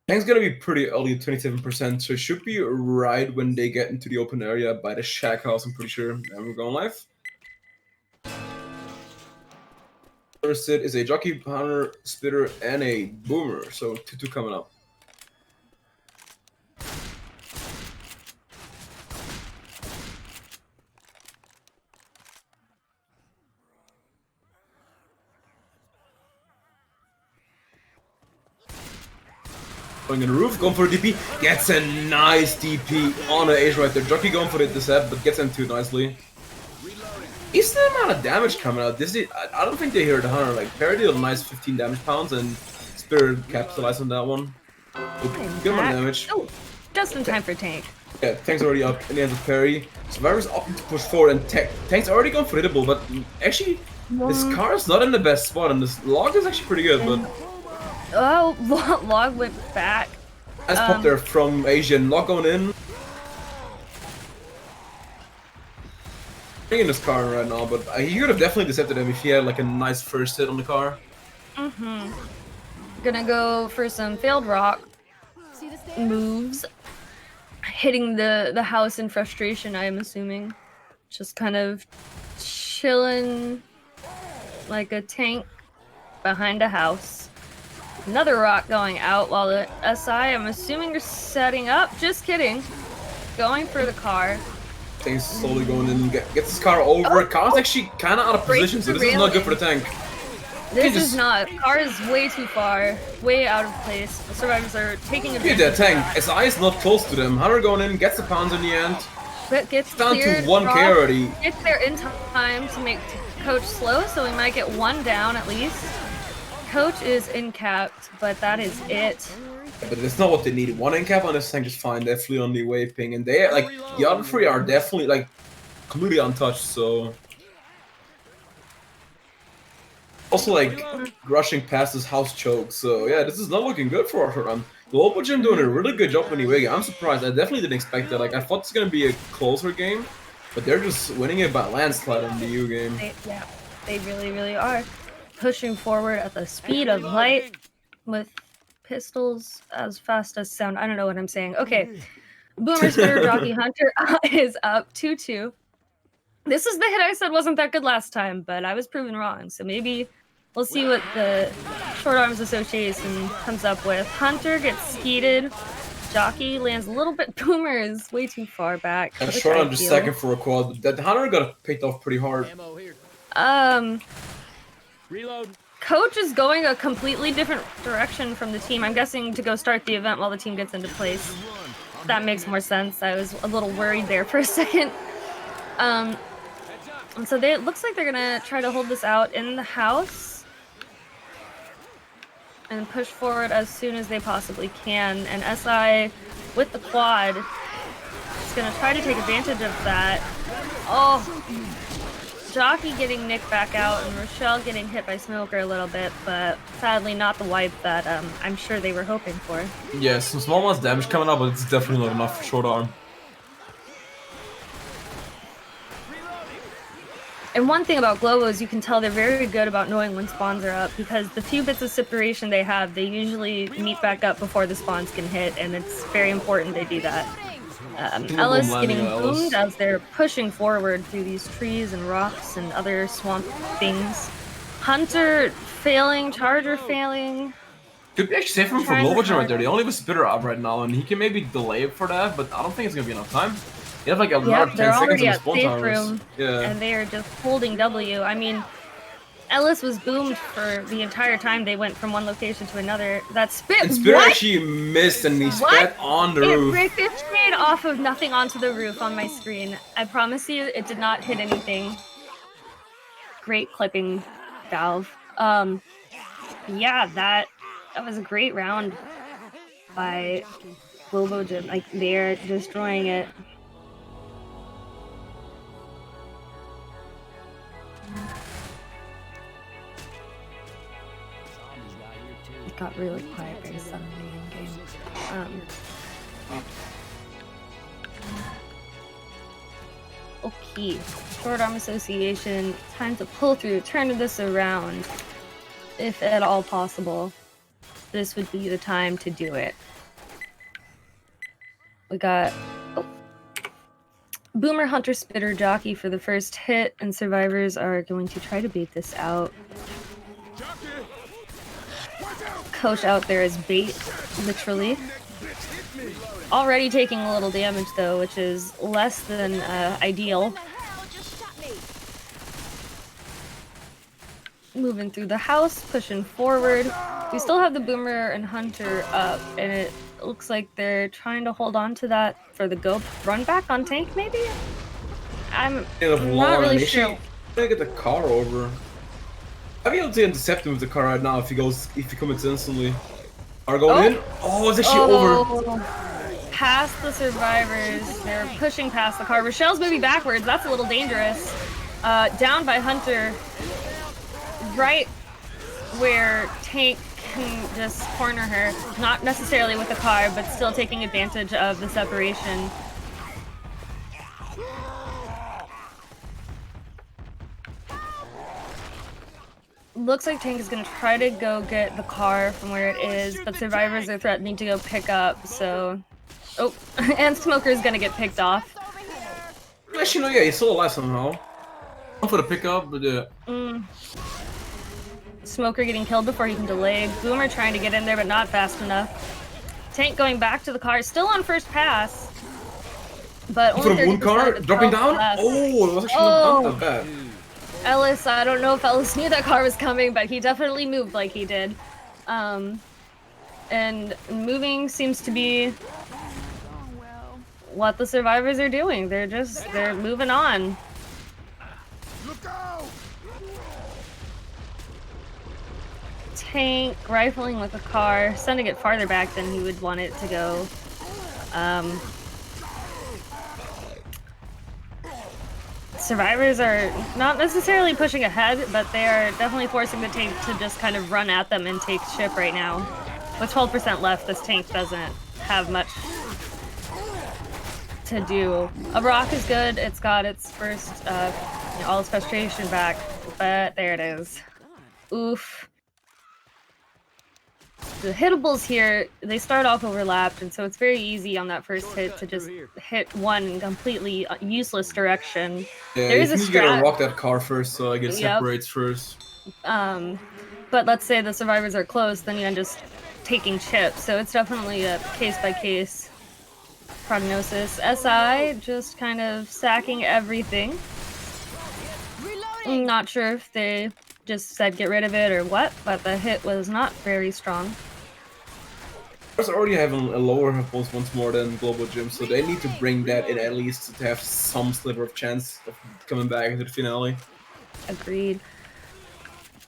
Tank's gonna be pretty early, 27%, so it should be right when they get into the open area by the shack house, I'm pretty sure. And we're going live. First hit is a jockey, hunter, spitter, and a boomer, so 2-2 coming up. Going in the roof, going for a DP, gets a nice DP on the Ace right there. Jockey going for the intercept, but gets into it nicely. Decent amount of damage coming out. This is, I don't think they hear the hunter. Like, Perry did a nice 15 damage pounds, and Spirit capitalized on that one. Good amount of damage. Oh, just in time for Tank. Yeah, Tank's already up in the hands of Perry. Survivor's opting to push forward, and Tank's already gone for hittable, but actually, this car is not in the best spot, and this log is actually pretty good, but... Oh, log went back. Nice pop there from Asian. Log going in. In this car right now, but he could have definitely decepted him if he had like a nice first hit on the car. Gonna go for some failed rock moves. Hitting the house in frustration, I am assuming. Just kind of chilling like a tank behind a house. Another rock going out while the SI, I'm assuming, are setting up. Just kidding. Going for the car. Tank's slowly going in and gets his car over. Car's actually kind of out of position, so this is not good for the tank. This is not. Car is way too far. Way out of place. The survivors are taking advantage. Look at that tank. SI is not close to them. Hunter going in, gets the pounds in the end. But gets down cleared, to 1k already. Gets there in time to make Coach slow, so we might get one down at least. Coach is in-capped, but that is it. Yeah, but that's not what they needed. One in-cap on this tank just fine, definitely on the way ping, and they, like, the other three are definitely, like, completely untouched, so... Also, like, rushing past his house choke. So, yeah, this is not looking good for her. GloboGym doing a really good job anyway. I'm surprised. I definitely didn't expect that. Like, I thought it's gonna be a closer game, but they're just winning it by landslide in the U game. Yeah, they really, really are. Pushing forward at the speed of light with pistols as fast as sound. I don't know what I'm saying. Okay. Boomer Spitter Jockey Hunter is up 2-2. This is the hit I said wasn't that good last time, but I was proven wrong. So maybe we'll see what the Short Arms Association comes up with. Hunter gets skeeted. Jockey lands a little bit. Boomer is way too far back. And Short Arm just second for a quad. That Hunter got picked off pretty hard. Reload. Coach is going a completely different direction from the team. I'm guessing to go start the event while the team gets into place. That makes more sense. I was a little worried there for a second. And so it looks like they're gonna try to hold this out in the house and push forward as soon as they possibly can. And SI with the quad is gonna try to take advantage of that. Oh, Jockey getting Nick back out and Rochelle getting hit by Smoker a little bit, but sadly not the wipe that I'm sure they were hoping for. Yeah, some small amounts of damage coming up, but it's definitely not enough for Short Arm. And one thing about Globo is you can tell they're very good about knowing when spawns are up, because the few bits of separation they have, they usually meet back up before the spawns can hit, and it's very important they do that. Ellis getting boomed as they're pushing forward through these trees and rocks and other swamp things. Hunter failing, Charger failing. Could be actually safe for him for GloboGym right there. They only have a Spitter up right now, and he can maybe delay it for that, but I don't think it's gonna be enough time. You have like another 10 seconds in the spawn towers. Yeah. And they are just holding W. I mean, Ellis was boomed for the entire time they went from one location to another. That spit. And Spitter actually missed, and he spat on the roof. It ricocheted off of nothing onto the roof on my screen. I promise you, it did not hit anything. Great clipping, Valve. Yeah, that was a great round by GloboGym. Like, they're destroying it. It got really quiet very suddenly in game. Okay, Short Arm Association, time to pull through, turn this around, if at all possible. This would be the time to do it. We got Boomer, Hunter, Spitter, Jockey for the first hit, and survivors are going to try to bait this out. Coach out there is bait, literally. Already taking a little damage though, which is less than ideal. Moving through the house, pushing forward. We still have the Boomer and Hunter up, and it looks like they're trying to hold on to that for the go run back on tank, maybe? I'm not really sure. Gonna get the car over. I'd be able to intercept him with the car right now if he commits instantly. Are going in? Oh, it's actually over. Past the survivors. They're pushing past the car. Rochelle's moving backwards. That's a little dangerous. Down by Hunter. Right where Tank can just corner her. Not necessarily with the car, but still taking advantage of the separation. Looks like Tank is going to try to go get the car from where it is, but survivors are threatening to go pick up, so... Oh, and Smoker is going to get picked off. Actually, no, yeah, he's still alive somehow. Not for the pickup, but yeah. Smoker getting killed before he can delay. Boomer trying to get in there, but not fast enough. Tank going back to the car, still on first pass. But only 30% one car dropping down? Left. Oh, it was actually not that bad. Ellis, I don't know if Ellis knew that car was coming, but he definitely moved like he did. And moving seems to be what the survivors are doing. They're moving on. Look out! Tank rifling with a car, sending it farther back than he would want it to go. Survivors are not necessarily pushing ahead, but they are definitely forcing the tank to just kind of run at them and take ship right now. With 12% left, this tank doesn't have much to do. A rock is good. It's got its first, all its frustration back, but there it is. Oof. The hitables here, they start off overlapped, and so it's very easy on that first hit to just hit one completely useless direction. Yeah, there is you a need to get strat. to rock that car first, so I get separates first. But let's say the survivors are close, then you end just taking chips. So it's definitely a case-by-case prognosis. SI just kind of sacking everything. I'm not sure if they just said get rid of it or what, but the hit was not very strong. They're already having a lower pulse once more than GloboGym, so they need to bring that in at least to have some sliver of chance of coming back into the finale. Agreed.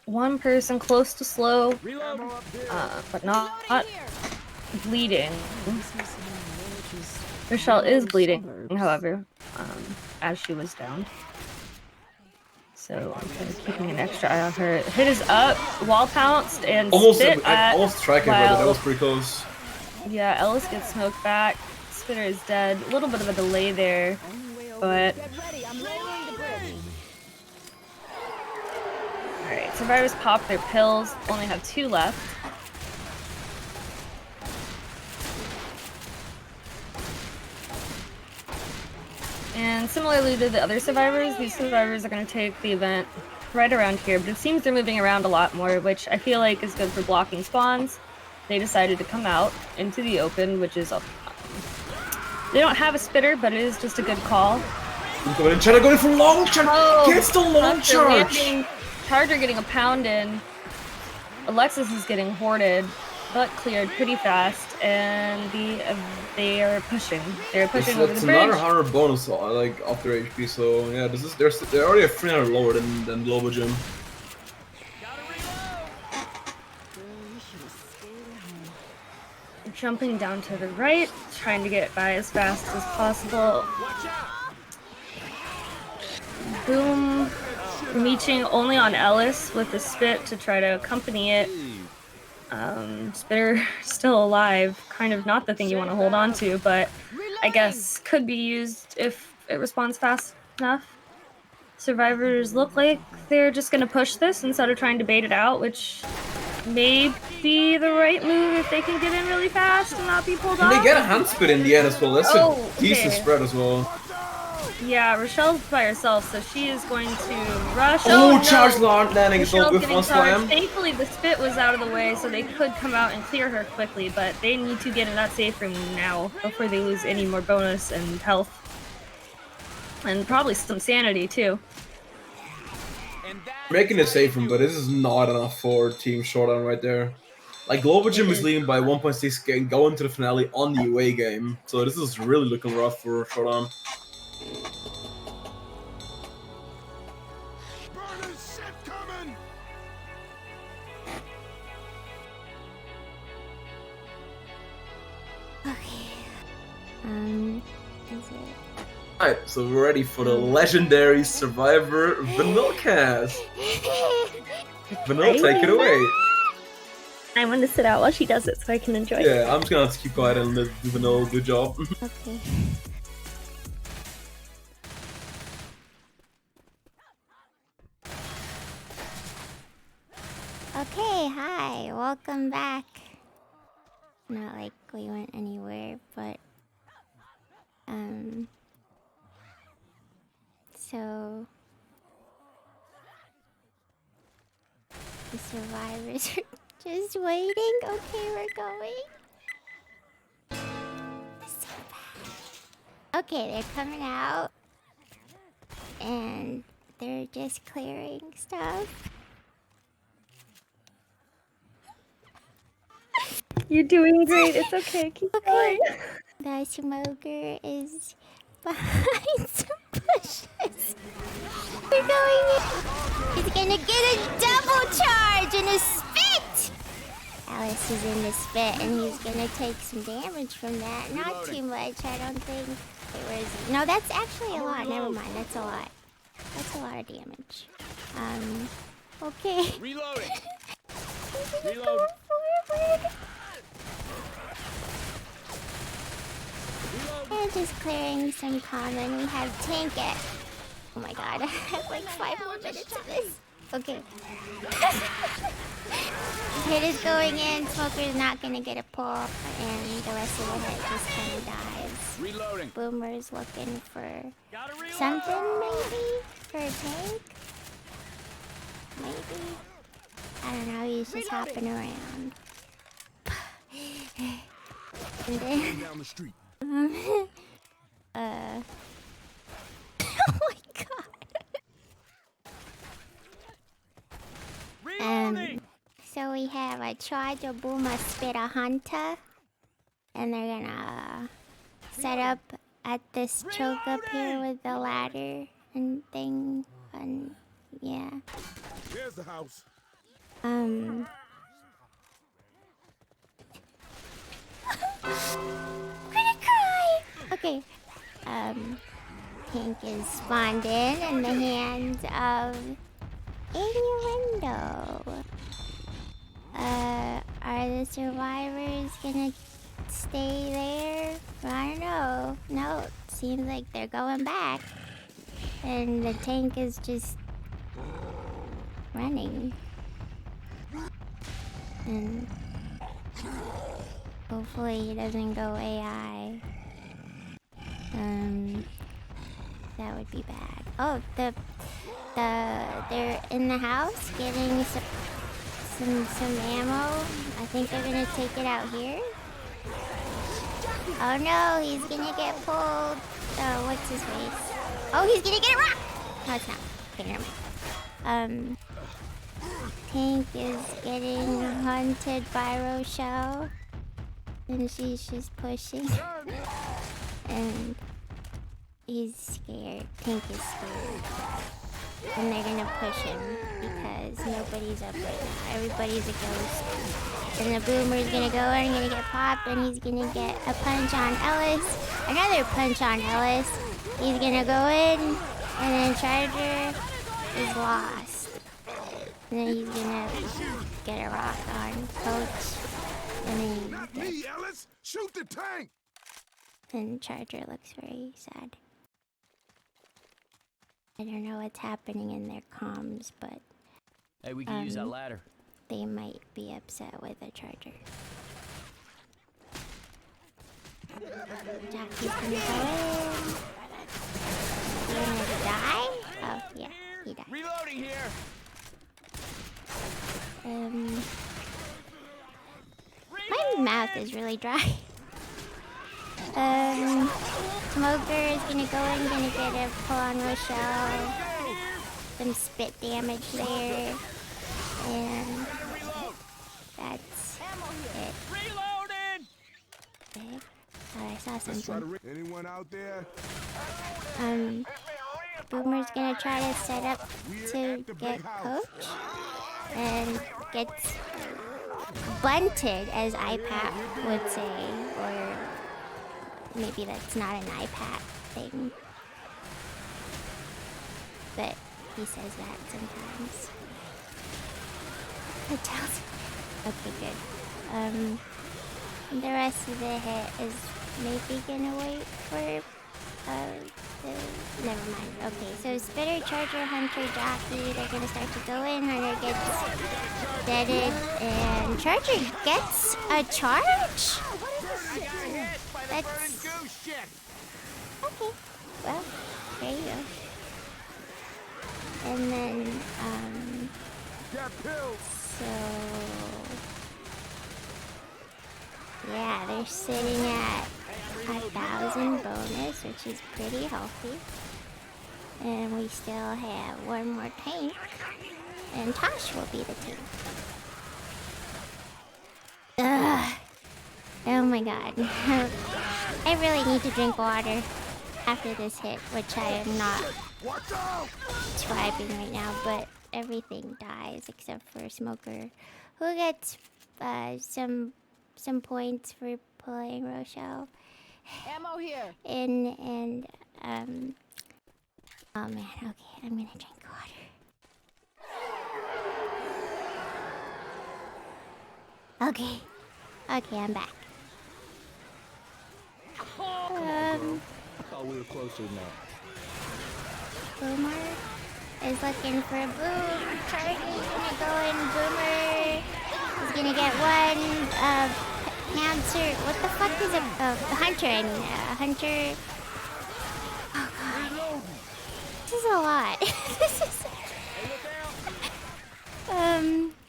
One person close to slow, but not bleeding. Rochelle is bleeding, however, as she was down. So I'm kind of keeping an extra eye on her. Hit is up, wall pounced, and spit at almost tracking her, but that was pretty close. Yeah, Ellis gets smoked back. Spitter is dead. A little bit of a delay there, but... Alright, survivors pop their pills. Only have 2 left. And similarly to the other survivors, these survivors are going to take the event right around here, but it seems they're moving around a lot more, which I feel like is good for blocking spawns. They decided to come out into the open, which is... they don't have a spitter, but it is just a good call. Go in, try to go in for long charge! Oh, Gets the long charge! Charger getting a pound in. Alexis is getting hoarded, but cleared pretty fast, and they are pushing. They're pushing over the bridge. It's another 100 bonus, like, off their HP, so yeah, they're already a 300 lower than GloboGym. Jumping down to the right, trying to get by as fast as possible. Boom. Reaching only on Ellis with the spit to try to accompany it. Spitter still alive. Kind of not the thing you want to hold on to, but I guess could be used if it responds fast enough. Survivors look like they're just going to push this instead of trying to bait it out, which may be the right move if they can get in really fast and not be pulled off. And they get a hand spit in the end as well. That's a decent spread as well. Yeah, Rochelle's by herself, so she is going to rush. Oh, charge landing is with one slam. Thankfully, the spit was out of the way, so they could come out and clear her quickly, but they need to get in that safe room now before they lose any more bonus and health. And probably some sanity, too. Making it safe room, but this is not enough for Team Showdown right there. Like, GloboGym is leading by 1.6 game, going to the finale on the away game. So this is really looking rough for Showdown. Alright, so we're ready for the legendary Survivor Vanillacast. Vanilla, take it away. I want to sit out while she does it so I can enjoy it. Yeah, I'm just gonna have to keep quiet and let Vanilla do a job. Okay. Okay, hi, welcome back. Not like we went anywhere, but so the survivors are just waiting. Okay, we're going. So bad. Okay, they're coming out and they're just clearing stuff. You're doing great. It's okay. Keep going. The smoker is behind some bushes. We're going in. He's gonna get a double charge and a spit! Alice is in the spit and he's gonna take some damage from that. Not too much, I don't think. Wait, where is he? No, that's actually a lot. Never mind, that's a lot. That's a lot of damage. Okay. Reloading. He's gonna Reload. go forward. And just clearing some common. We have tank it. Oh my god, I have like 5 more minutes of this. Okay. Hit is going in, Smoker's not gonna get a pull, and the rest of the hit just kinda dies. Reloading. Boomer's looking for Gotta reload. something maybe? For a tank? Maybe? I don't know, he's just hopping around. And then... Down the street. oh my god. Reloading. So we have a charge, a boom, a spit, a hunter. And they're gonna set up at this choke up here with the ladder and thing. And yeah. There's the house. I'm gonna cry! Okay. Pink is spawned in the hands of Innuendo. Are the survivors gonna stay there? I don't know. No, it seems like they're going back. And the tank is just running. And hopefully he doesn't go AI. That would be bad. Oh, they're in the house getting some ammo. I think they're gonna take it out here. Oh no, he's gonna get pulled. Oh, what's his face? Oh, he's gonna get a rock! No, it's not. Okay, never mind. Tank is getting hunted by Rochelle. And she's just pushing. And he's scared. Tank is scared. And they're gonna push him because nobody's up right now. Everybody's a ghost. And the boomer's gonna go in and gonna get popped, and he's gonna get a punch on Ellis. Another punch on Ellis. He's gonna go in, and then Charger is lost. And then he's gonna get a rock on Coach. And then Not me, Ellis. Shoot the tank. and Charger looks very sad. I don't know what's happening in their comms, but Hey, we can use that ladder. they might be upset with a Charger. Jockey's gonna go in. He's gonna die? Oh, yeah, he died. Reloading here. My mouth is really dry. Smoker is gonna go in, gonna get a pull on Rochelle. Some spit damage there. And that's it. Reloading. Okay. Oh, I saw Let's try something. to anyone out there? Boomer's gonna try to set up to get Coach. And gets bunted, as iPad would say. Or maybe that's not an iPad thing. But he says that sometimes. It tells. Okay, good. The rest of the hit is maybe gonna wait for never mind. Okay, so Spitter, Charger, Hunter, Jockey, they're gonna start to go in. Hunter gets deaded, and Charger gets a charge? That's... Okay, well, there you go. And then, so... yeah, they're sitting at 1,000 bonus, which is pretty healthy. And we still have one more tank. And Tosh will be the tank. Ugh. Oh my god. I really need to drink water after this hit, which I am not swiping right now, but everything dies except for Smoker, who gets some points for pulling Rochelle. Ammo here. And Oh man, okay, I'm gonna drink water. Okay. Okay, I'm back. I thought we were closer than that. Boomer is looking for a boom. Chargie's gonna go in. Boomer is gonna get one. Panther. What the fuck is it? Hunter and Hunter. Oh god. This is a lot. This is.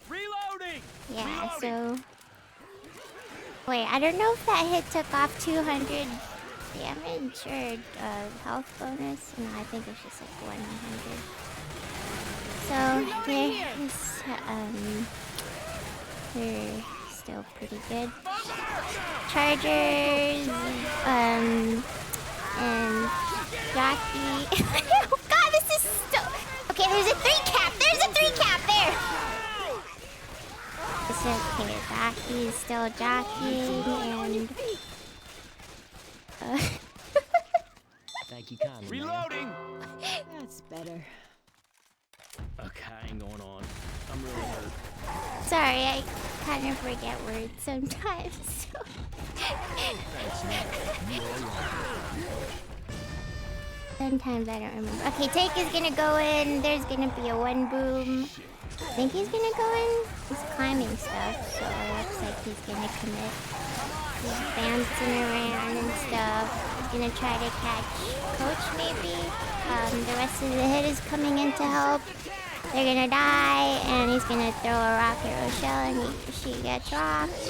Reloading! Yeah, so. Wait, I don't know if that hit took off 200 damage or health bonus. No, I think it's just like 100. So they're still pretty good. Chargers, and Jockey. Oh god, this is so. Okay, there's a 3-cap. There's a 3-cap there. It's okay. Jockey's still jockeying and. Thank you kindly. Reloading! That's better. Okay, I ain't going on. I'm really hurt. Sorry, I kind of forget words sometimes. Sometimes I don't remember. Okay, Take is gonna go in. There's gonna be a 1 boom. I think he's gonna go in. He's climbing stuff, so it looks like he's gonna commit. He's bouncing around and stuff. He's gonna try to catch Coach, maybe. The rest of the hit is coming in to help. They're gonna die, and he's gonna throw a rock at Rochelle, and she gets rocked.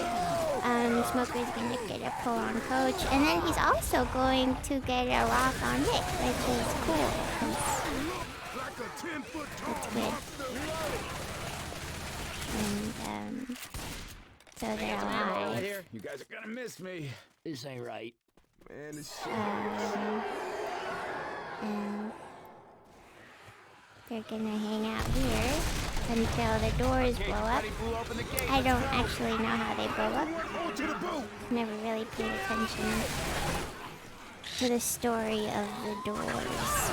Smoker's gonna get a pull on Coach, and then he's also going to get a rock on Nick, which is cool. That's good. And so they're alive. Here. You guys are gonna miss me. This ain't right. Man, this shit. And they're gonna hang out here until the doors blow up. I don't actually know how they blow up. Never really paid attention to the story of the doors.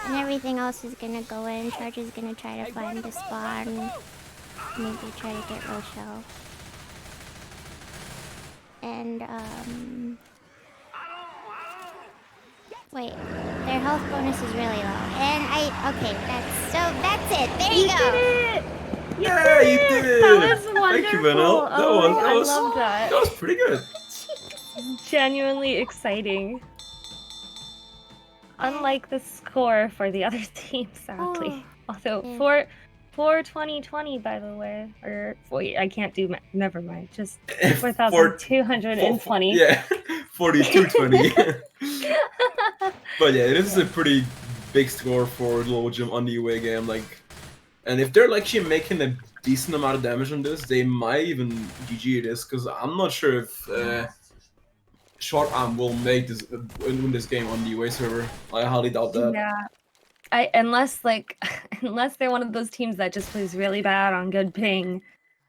And everything else is gonna go in. Charger's gonna try to find the spawn. Maybe try to get Rochelle. And, wait, their health bonus is really low. And okay, that's it. There you go. Did it! Yeah, you did it! That was wonderful. Thank you, Vanel. I love that. That was pretty good. Genuinely exciting. Unlike the score for the other team, sadly. Although, yeah. for 2020, by the way, or wait, I can't do never mind. Just 4,220. 4,220. Yeah, 4,220. But yeah, this is a pretty big score for GloboGym on the away game. Like, and if they're actually making a decent amount of damage on this, they might even GG this. Because I'm not sure if Short Arm will make this win this game on the away server. I highly doubt that. Yeah. Unless they're one of those teams that just plays really bad on good ping,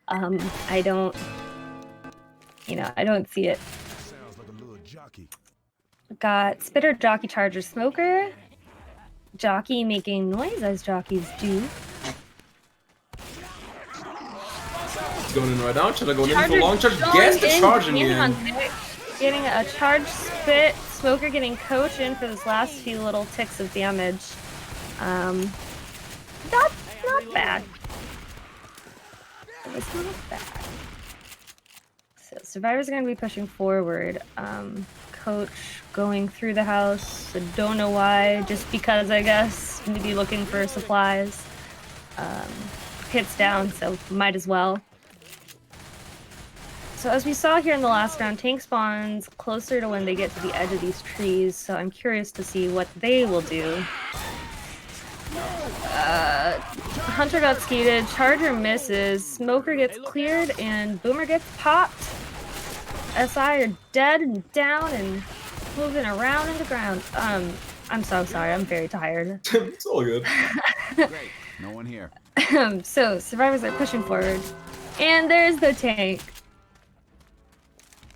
I don't see it. Sounds like a little jockey. Got Spitter, Jockey, Charger, Smoker. Jockey making noise as jockeys do. It's going in right now. Should I go in for long charge? Guess the charge in the end. Getting a charge spit. Smoker getting Coach in for those last few little ticks of damage. Not bad. It's not bad. So survivors are going to be pushing forward. Coach going through the house. I don't know why. Just because, I guess. Maybe looking for supplies. Hits down, so might as well. So as we saw here in the last round, tank spawns closer to when they get to the edge of these trees. So I'm curious to see what they will do. Hunter got skated, Charger misses, Smoker gets cleared, and Boomer gets popped. SI are dead and down and moving around in the ground. I'm so sorry, I'm very tired. It's all good. Great. No one here. So, survivors are pushing forward. And there's the tank.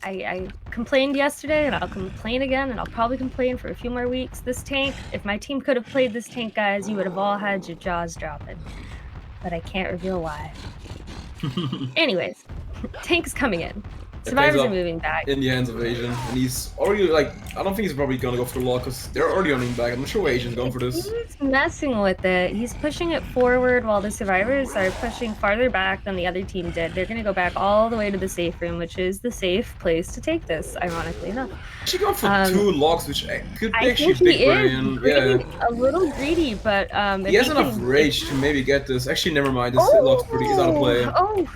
I complained yesterday, and I'll complain again, and I'll probably complain for a few more weeks. This tank, if my team could have played this tank, guys, you would have all had your jaws dropping. But I can't reveal why. Anyways, tank's coming in. Survivors are moving back. In the hands of Asian, and he's already like, I don't think he's probably gonna go for the law because they're already running back. I'm not sure why Asian's going for this. He's messing with it. He's pushing it forward while the survivors are pushing farther back than the other team did. They're gonna go back all the way to the safe room, which is the safe place to take this, ironically enough. Actually going for 2 logs, which could be I actually think big brain. Yeah. A little greedy, but he has enough rage to maybe get this. Actually, never mind. This log's pretty. He's out of play.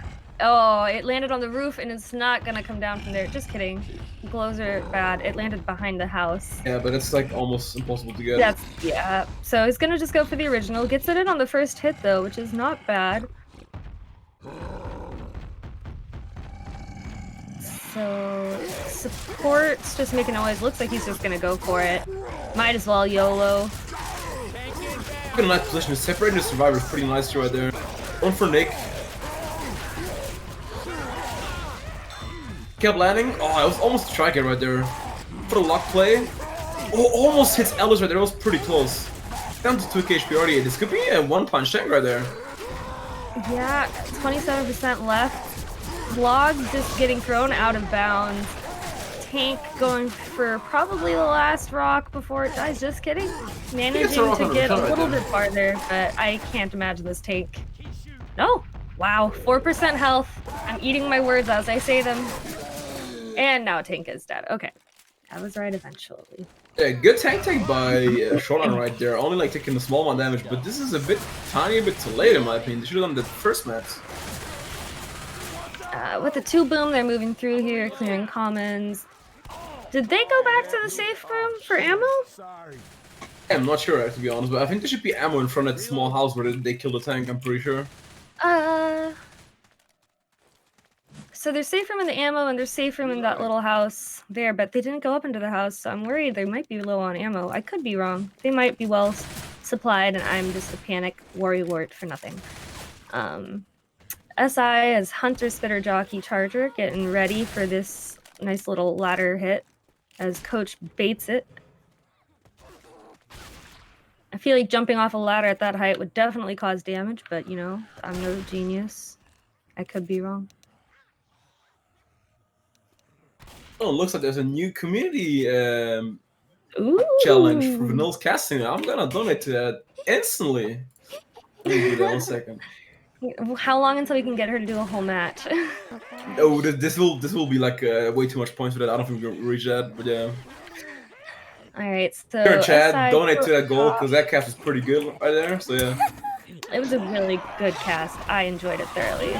Oh, it landed on the roof and it's not gonna come down from there. Just kidding. Glows are bad. It landed behind the house. Yeah, but it's like almost impossible to get. Yeah. So he's gonna just go for the original. Gets it in on the first hit though, which is not bad. So support's just making noise. Looks like he's just gonna go for it. Might as well YOLO. In a nice position, separating the survivors pretty nice right there. One for Nick. Kept landing. Oh, it was almost a strike right there. For the lock play. Oh, almost hits Ellis right there. It was pretty close. Down to 2 HP already. This could be a 1-punch tank right there. Yeah, 27% left. Vlog just getting thrown out of bounds. Tank going for probably the last rock before it dies. Just kidding. Managing to get a little bit farther, but I can't imagine this tank. No. Wow, 4% health. I'm eating my words as I say them. And now tank is dead. Okay. I was right eventually. Yeah, good tank take by Shodan right there. Only like taking the small amount of damage, but this is a bit tiny bit too late in my opinion. They should have done the first match. With the 2 boom, they're moving through here, clearing commons. Did they go back to the safe room for ammo? Yeah, I'm not sure to be honest, but I think there should be ammo in front of the small house where they killed the tank, I'm pretty sure. So there's safe room in the ammo and there's safe room in that little house there, but they didn't go up into the house, so I'm worried they might be low on ammo. I could be wrong. They might be well supplied and I'm just a panic worrywart for nothing. SI as Hunter, Spitter, Jockey, Charger getting ready for this nice little ladder hit as Coach baits it. I feel like jumping off a ladder at that height would definitely cause damage, but you know, I'm no genius. I could be wrong. Oh, it looks like there's a new community challenge for Vanille's casting. I'm gonna donate to that instantly. Let me do that 1 second. How long until we can get her to do a whole match? Oh, this will be like way too much points for that. I don't think we'll reach that, but yeah. Alright, so here, Chad, donate to that goal because that cast is pretty good right there. So yeah. It was a really good cast. I enjoyed it thoroughly.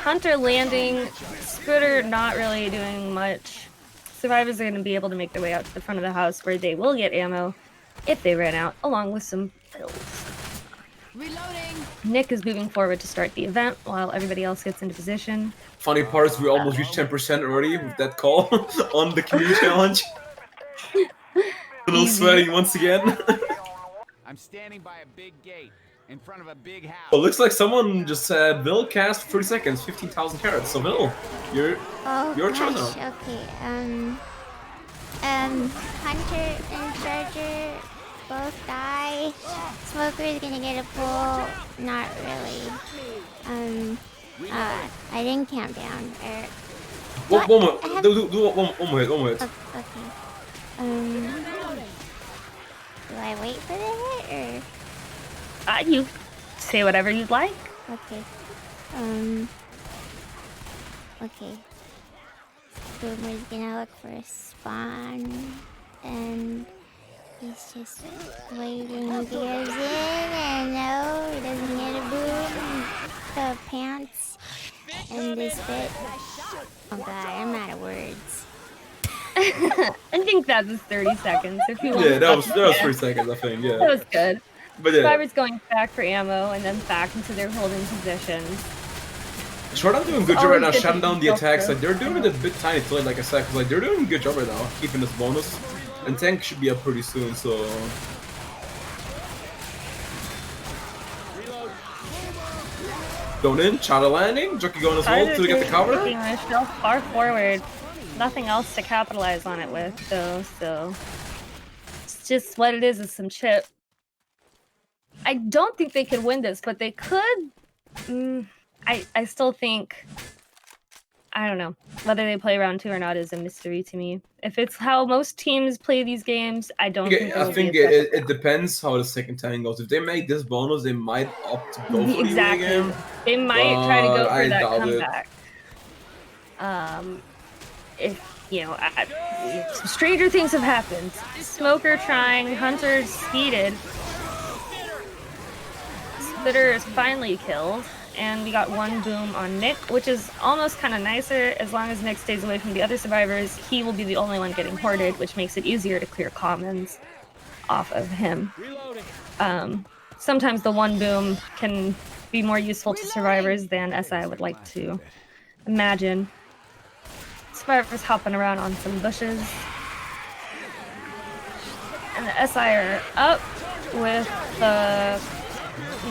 Hunter landing, Spitter not really doing much. Survivors are going to be able to make their way out to the front of the house where they will get ammo if they ran out, along with some pills. Reloading. Nick is moving forward to start the event while everybody else gets into position. Funny part is we almost reached 10% already with that call on the community challenge. A little sweaty once again. I'm standing by a big gate in front of a big house. Well, looks like someone just said Vil cast 30 seconds, 15,000 carats. So Vil, your turn now. Okay. Hunter and Charger both die. Smoker is gonna get a pull. Not really. I didn't camp down. One more. Do one more hit. Okay. Do I wait for the hit or? You say whatever you'd like. Okay. Okay. Boomer's gonna look for a spawn, and he's just waiting. He goes in, and no, he doesn't get a boom. The pants and this bit. Oh god, I'm out of words. I think that was 30 seconds. If you want. Yeah, that was 3 seconds, I think. Yeah. That was good. But yeah. Survivors going back for ammo and then back into their holding positions. Shodan doing a good job right now, shutting down the attacks. Like they're doing it a bit tiny too, like I said, because like they're doing a good job right now, keeping this bonus. And tank should be up pretty soon, so. Reload. Going in, Chada landing, Jockey going as well to get the cover. Far forward. nothing else to capitalize on it with, though. So it's just what it is some chip. I don't think they could win this, but they could. I still think. I don't know. Whether they play round 2 or not is a mystery to me. If it's how most teams play these games, I don't think I think it depends how the second time goes. If they make this bonus, they might opt to go for exactly. the game. They might try to go for I that doubt comeback. If stranger things have happened. Smoker trying, Hunter speeded. Spitter is finally killed. And we got 1 boom on Nick, which is almost kind of nicer. As long as Nick stays away from the other survivors, he will be the only one getting hoarded, which makes it easier to clear commons off of him. Sometimes the 1 boom can be more useful to survivors than SI would like to imagine. Survivors hopping around on some bushes. And the SI are up with the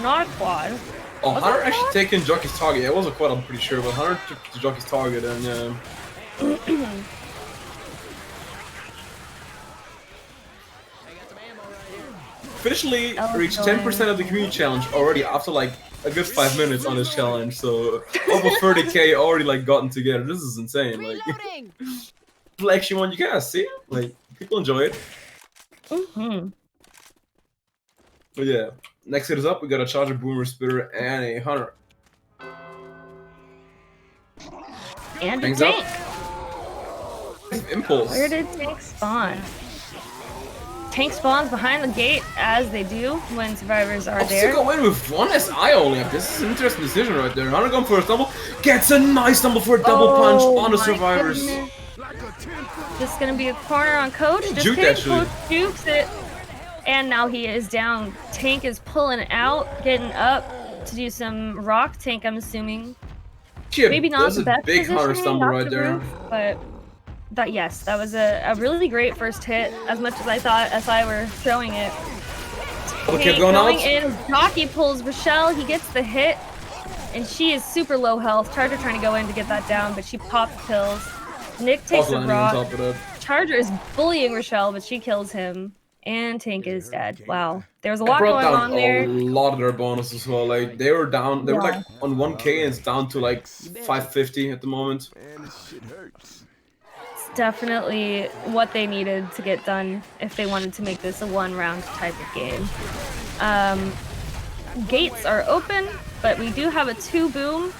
not a quad. Oh, Hunter actually taken Jockey's target. It wasn't quite, I'm pretty sure, but Hunter took the Jockey's target and officially reached 10% of the community challenge already after like a good 5 minutes on this challenge. So over 30k already like gotten together. This is insane. Like, people actually want you guys see? Like, people enjoy it. But yeah. Next hit is up, we got a Charger, Boomer, Spitter, and a Hunter. And Tanks a tank! Up. Impulse. Where did tank spawn? Tank spawns behind the gate, as they do when survivors are there. Go in with 1 SI only. This is an interesting decision right there. Hunter going for a stumble. Gets a nice stumble for a double punch on the survivors. Goodness. This is going to be a corner on Coach. Just Juked, kidding, actually. Coach jukes it. And now he is down. Tank is pulling out, getting up to do some rock tank, I'm assuming. Maybe not the best big Hunter positioning, stumble not right the there. roof, but yes, that was a really great first hit. As much as I thought SI were throwing it. Okay, Tank going out. in, Jockey pulls Rochelle, he gets the hit, and she is super low health. Charger trying to go in to get that down, but she pops kills. Nick takes the rock. Charger is bullying Rochelle, but she kills him. And Tank is dead. Wow. There was a lot going on there. A lot of their bonus as well. Like, they were down, they were like on 1k and it's down to like 550 at the moment. It's definitely what they needed to get done if they wanted to make this a 1-round type of game. Gates are open, but we do have a 2 boom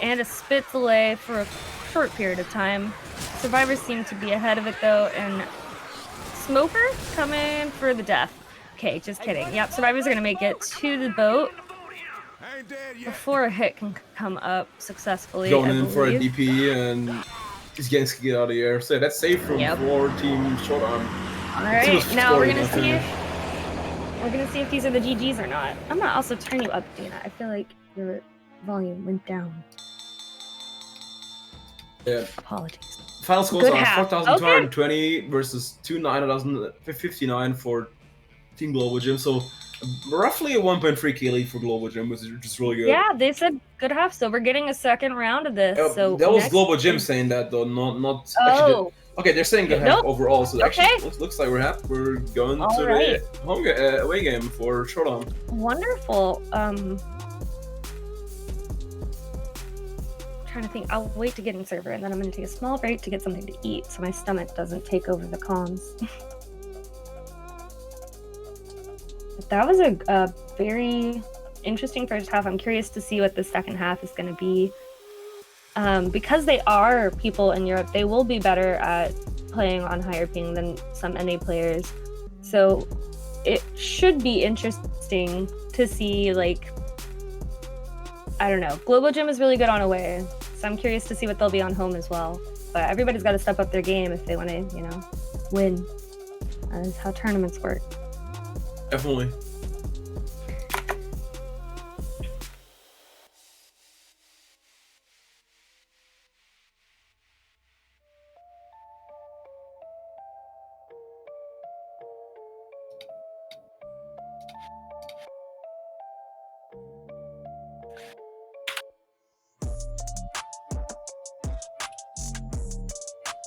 and a spit delay for a short period of time. Survivors seem to be ahead of it though, and Smoker coming for the death. Okay, just kidding. Yep, survivors are gonna make it to the boat before a hit can come up successfully. Going in for a DP and he's getting skied out of the air. So that's safe from 4 team short arm. Alright, now we're gonna see if these are the GGs or not. I'm gonna also turn you up, Dana. I feel like your volume went down. Yeah. Apologies. Final scores are 4,220 versus 2,959 for Team GloboGym. So roughly a 1.3k lead for GloboGym, which is really good. Yeah, they said good half, so we're getting a second round of this. So that was GloboGym saying that though, not actually. Okay, they're saying good half overall. So actually, looks like we're going to the home away game for Showdown. Wonderful. Trying to think. I'll wait to get in server, and then I'm going to take a small break to get something to eat, so my stomach doesn't take over the comms. But that was a very interesting first half. I'm curious to see what the second half is going to be. Because they are people in Europe, they will be better at playing on higher ping than some NA players. So it should be interesting to see, like, I don't know. GloboGym is really good on away, so I'm curious to see what they'll be on home as well. But everybody's got to step up their game if they want to, win. That is how tournaments work. Definitely.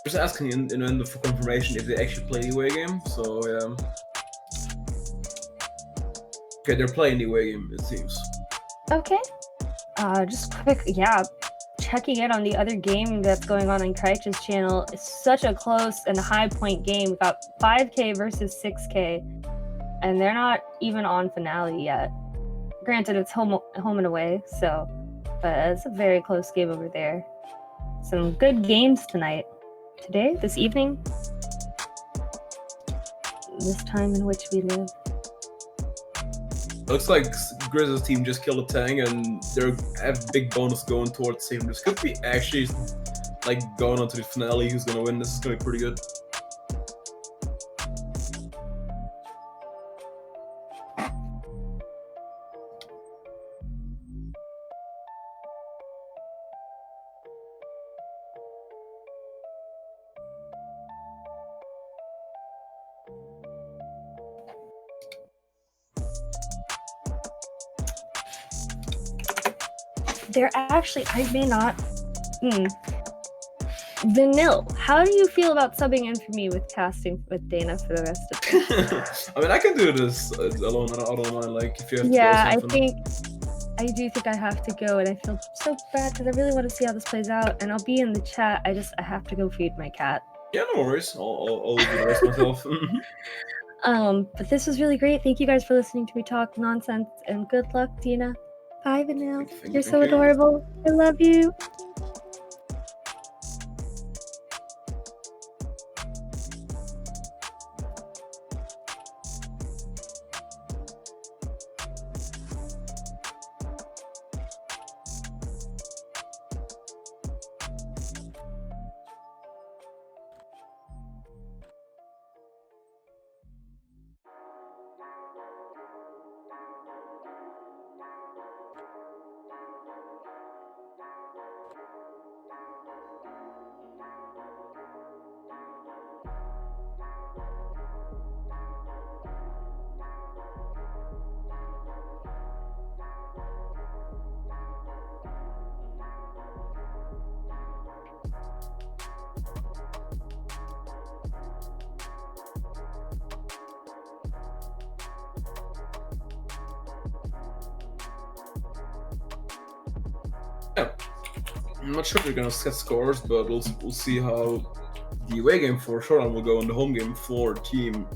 Just asking for confirmation if they actually play the away game. So yeah. Okay, they're playing the away game, it seems. Okay. Just quick, yeah. Checking in on the other game that's going on Kreitch's channel. It's such a close and high point game. We got 5K versus 6K, and they're not even on finale yet. Granted, it's home and away, so, but it's a very close game over there. Some good games tonight. Today, this evening, this time in which we live. Looks like Grizz's team just killed a tank and they have big bonus going towards the team. This could be actually like going on to the finale. Who's gonna win? This is gonna be pretty good. They're actually, I may not. Vanille, how do you feel about subbing in for me with casting with Dana for the rest of the I mean, I can do this alone. I don't mind. Like, if you have to Yeah, do I something. do think I have to go, and I feel so bad because I really want to see how this plays out. And I'll be in the chat. I have to go feed my cat. Yeah, no worries. I'll do the rest myself. But this was really great. Thank you guys for listening to me talk nonsense, and good luck, Dina. Bye, Vanille. You're so thank you. adorable. I love you. Yeah. I'm not sure if they're gonna set scores, but we'll see how the away game for Shodan will go and the home game for Team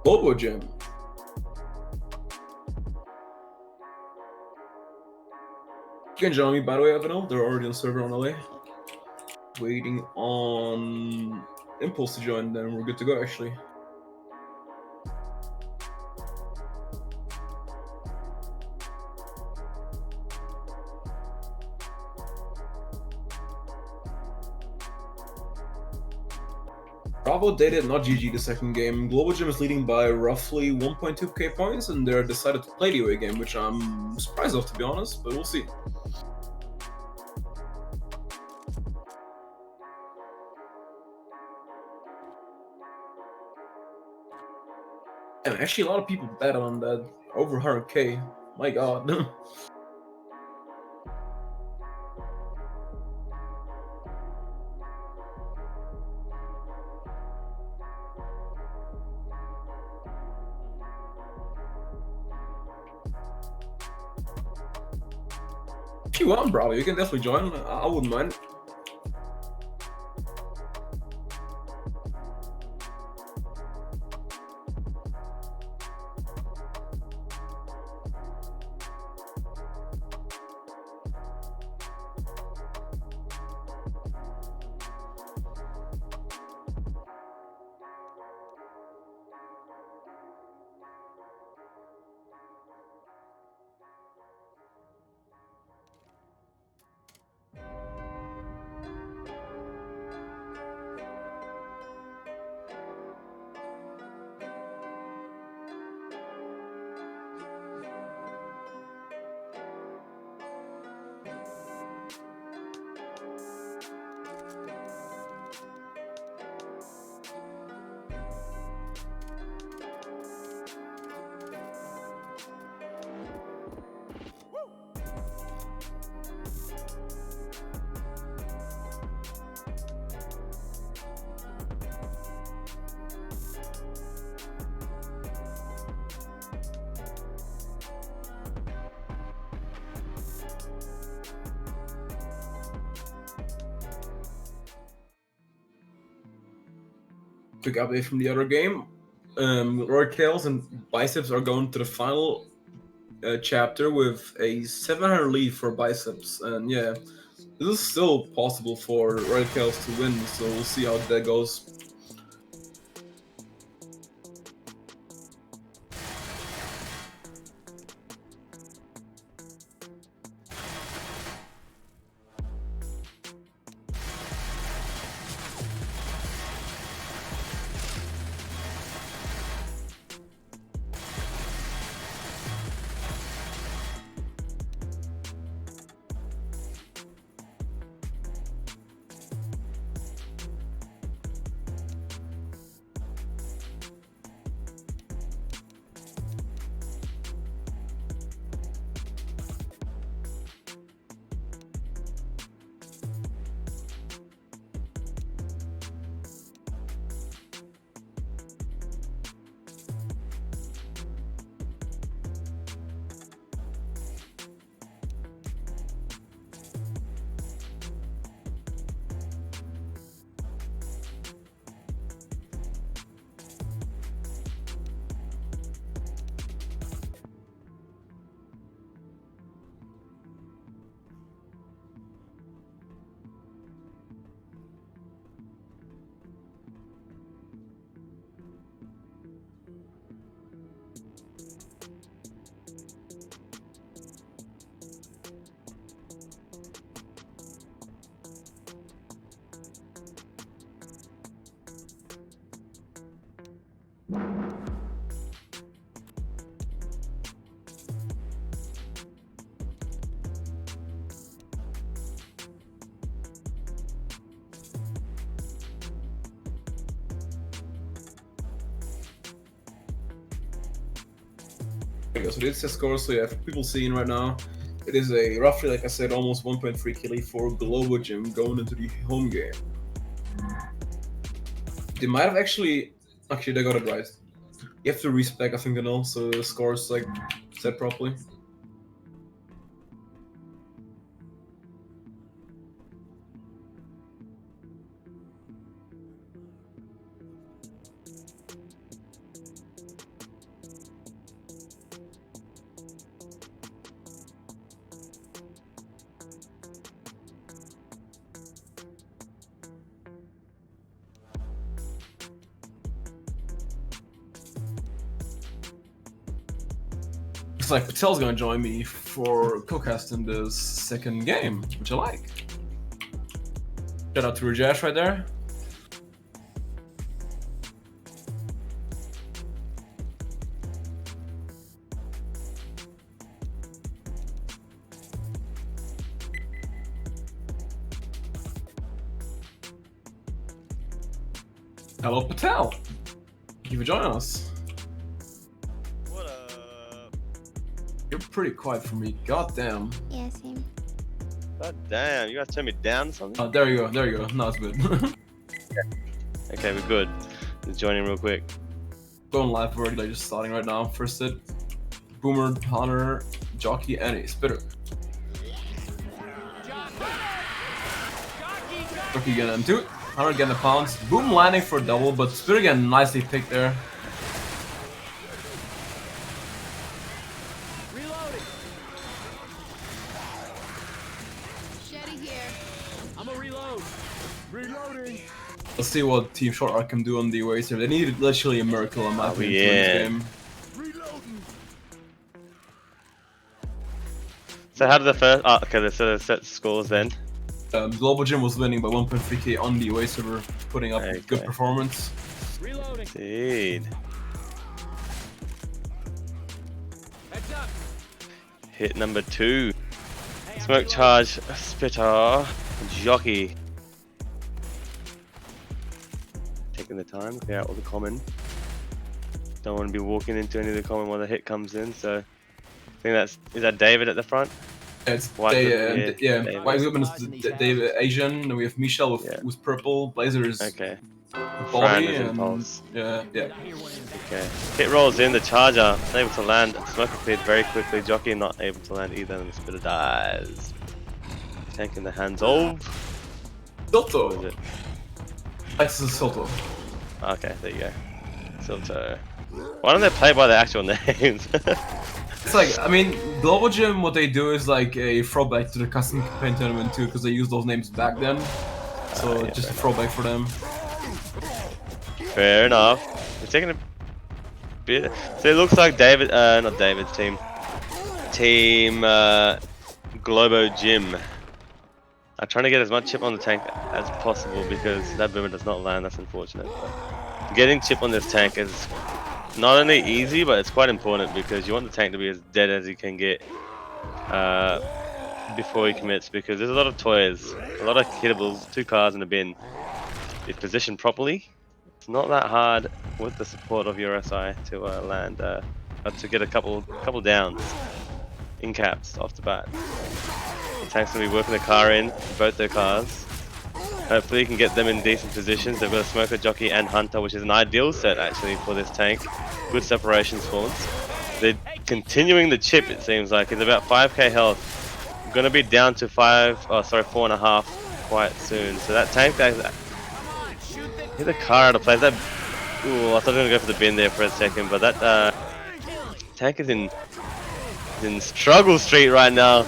GloboGym. You can join me, by the way, Avenel. They're already on server on LA. Waiting on Impulse to join, then we're good to go, actually. Bravo, they did not GG the second game. GloboGym is leading by roughly 1.2k points, and they're decided to play the away game, which I'm surprised of, to be honest, but we'll see. And actually, a lot of people bet on that. Over 100k. My god. If you want, Bravo, you can definitely join. I wouldn't mind. quick update from the other game. Royals and Biceps are going to the final chapter with a 700 lead for Biceps, and yeah, this is still possible for Royals to win. So we'll see how that goes. So this is the score. So yeah, for people seeing right now, it is a roughly, like I said, almost 1.3 killing for GloboGym going into the home game. They might have actually they got it right. You have to respec, I think, and all, so the score is like set properly. Looks like Patel's gonna join me for co-casting this second game, which I like. Shout out to Rajesh right there. Hello, Patel. Thank you for joining us. What up? You're pretty quiet for me. God damn. Yeah, same. God damn, you guys turn me down or something? Oh, there you go. There you go. Now it's good. Okay, we're good. Just join in real quick. Going live already, like just starting right now. First hit. Boomer, Hunter, Jockey, and a Spitter. Jockey again and two. Hunter getting a pounce. Boom landing for a double, but Spitter again nicely picked there. Reloading. Shetty here. I'm a reload. Reloading. Let's see what Team Short Arc can do on the Eraser. They needed literally a miracle on my opinion to win this game. Reloading. So how did the first... Oh, okay, so the set scores then. GloboGym was winning by 1.3k on the away server, putting up Okay. good performance. Reloading. Indeed. Heads up. Hit number 2. Hey, I'm Smoke reloading. charge, Spitter, Jockey. Taking the time, clear out all the common. Don't want to be walking into any of the common while the hit comes in, so... I think that's... Is that David at the front? It's White Equipment, yeah, David. White Equipment is David Asian, then we have Michelle with, Yeah. with purple, Blazer is Okay. Fran Bobby, is and Impulse. yeah. Okay. Hit rolls in, the charger, able to land. Smoker cleared very quickly. Jockey not able to land either, and the Spitter dies. Tank in the hands of... What Soto. is it? This is Soto. Okay, there you go. Silto. Why don't they play by their actual names? It's like, I mean, GloboGym, what they do is like a throwback to the custom campaign tournament too, because they used those names back then. So yeah, just a fair throwback for them. Fair enough. It's taking a bit. So it looks like David, not David's team. Team GloboGym are trying to get as much chip on the tank as possible because that boomer does not land. That's unfortunate. But getting chip on this tank is not only easy, but it's quite important because you want the tank to be as dead as you can get before he commits, because there's a lot of toys, a lot of hittables, 2 cars in a bin. If positioned properly, it's not that hard with the support of your SI to land, to get a couple downs in caps off the bat. The tank's gonna be working the car in, both their cars. Hopefully you can get them in decent positions. They've got a Smoker, Jockey and Hunter, which is an ideal set actually for this tank. Good separation spawns. They're continuing the chip, it seems like. It's about 5k health. Gonna be down to 4.5 quite soon. So that tank that hit the car out of place. That, ooh, I thought I was gonna go for the bin there for a second, but that tank is in struggle street right now.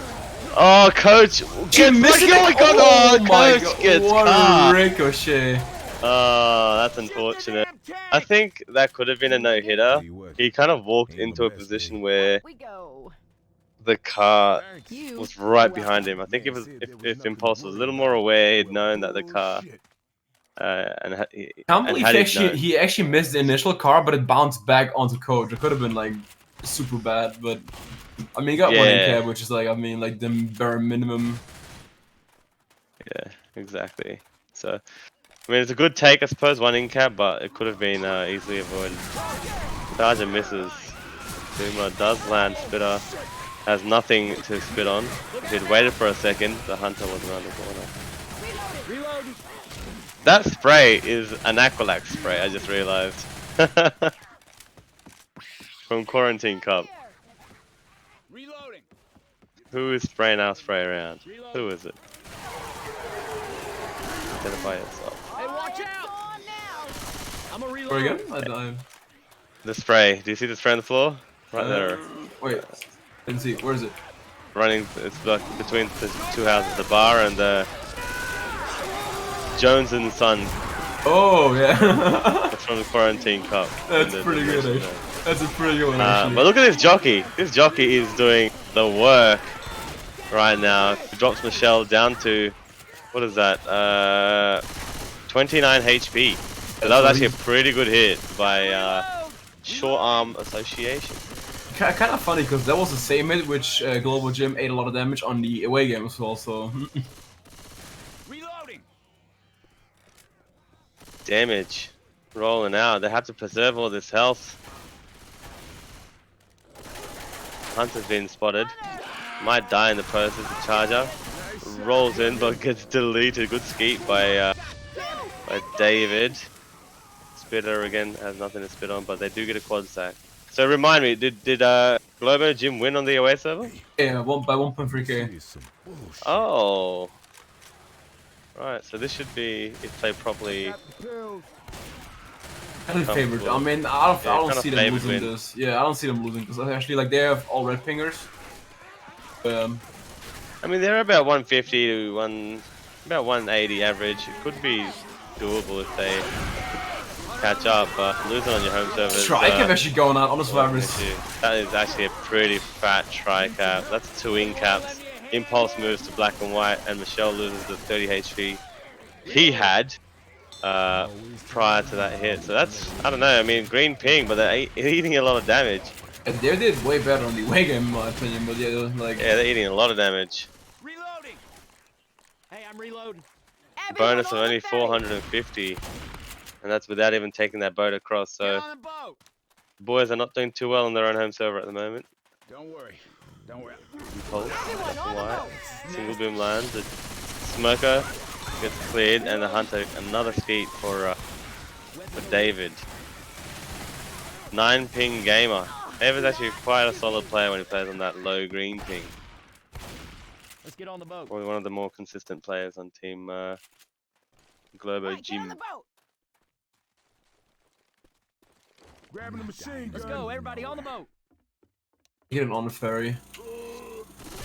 Oh, coach! Get missed! Oh my god! Coach gets what car. a ricochet! Oh, that's unfortunate. I think that could have been a no-hitter. He kind of walked into a position where the car was right behind him. I think if Impulse was a little more aware, he'd known that the car Can't believe he actually missed the initial car, but it bounced back onto coach. It could have been like super bad, but I mean, he got one in cab, which is like, I mean, like the bare minimum. Yeah, exactly. So, I mean, it's a good take, I suppose, 1 in cab, but it could have been easily avoided. Charger misses. Boomer does land Spitter. Has nothing to spit on. If he'd waited for a second, the Hunter wasn't around the corner. That spray is an Aqualax spray, I just realized. From Quarantine Cup. Who is spraying our spray around? Who is it? Identify yourself. Hey, watch out! I'm a reload. Where again? The spray. Do you see the spray on the floor? Right there. Wait, didn't see. Where is it? Running. It's like between the 2 houses, the bar and the Jones and Son. Oh yeah. That's from the Quarantine Cup. That's pretty good. Actually. That's a pretty good one. Actually. But look at this jockey. This jockey is doing the work right now. He drops Michelle down to, what is that? 29 HP. So that was actually a pretty good hit by Short Arm Association. Kind of funny because that was the same hit which GloboGym ate a lot of damage on the away game as well. So. Reloading. Damage rolling out. They have to preserve all this health. Hunter's been spotted. Might die in the process. The Charger rolls in but gets deleted. Good skeet by David. Spitter again has nothing to spit on, but they do get a quad sack. So remind me, did GloboGym win on the away server? Yeah, by 1.3k. Oh. Right, so this should be, if played properly. Kind of favored. I mean, I don't see them losing this. Yeah, I don't see them losing this. Actually, like they have all red pingers. I mean, they're about 150 to about 180 average. It could be doable if they catch up, but losing on your home server. Tricap actually going out on the survivors. That is actually a pretty fat tricap. That's 2 in caps. Impulse moves to black and white, and Michelle loses the 30 HP he had prior to that hit. So that's, I don't know, I mean, green ping, but they're eating a lot of damage. And they did way better on the away game, in my opinion, but yeah, like... Yeah, they're eating a lot of damage. Reloading. Hey, I'm reloading. Bonus of only 450, and that's without even taking that boat across. So, boys are not doing too well on their own home server at the moment. Don't worry. Don't worry. Impulse, black and white. Single boom lands. The Smoker gets cleared, and the Hunter another skeet for David. 9 ping gamer. David's actually quite a solid player when he plays on that low green ping. Let's get on the boat. Probably one of the more consistent players on team GloboGym. Grabbing the machine gun. Let's go, everybody on the boat. Get it on the ferry.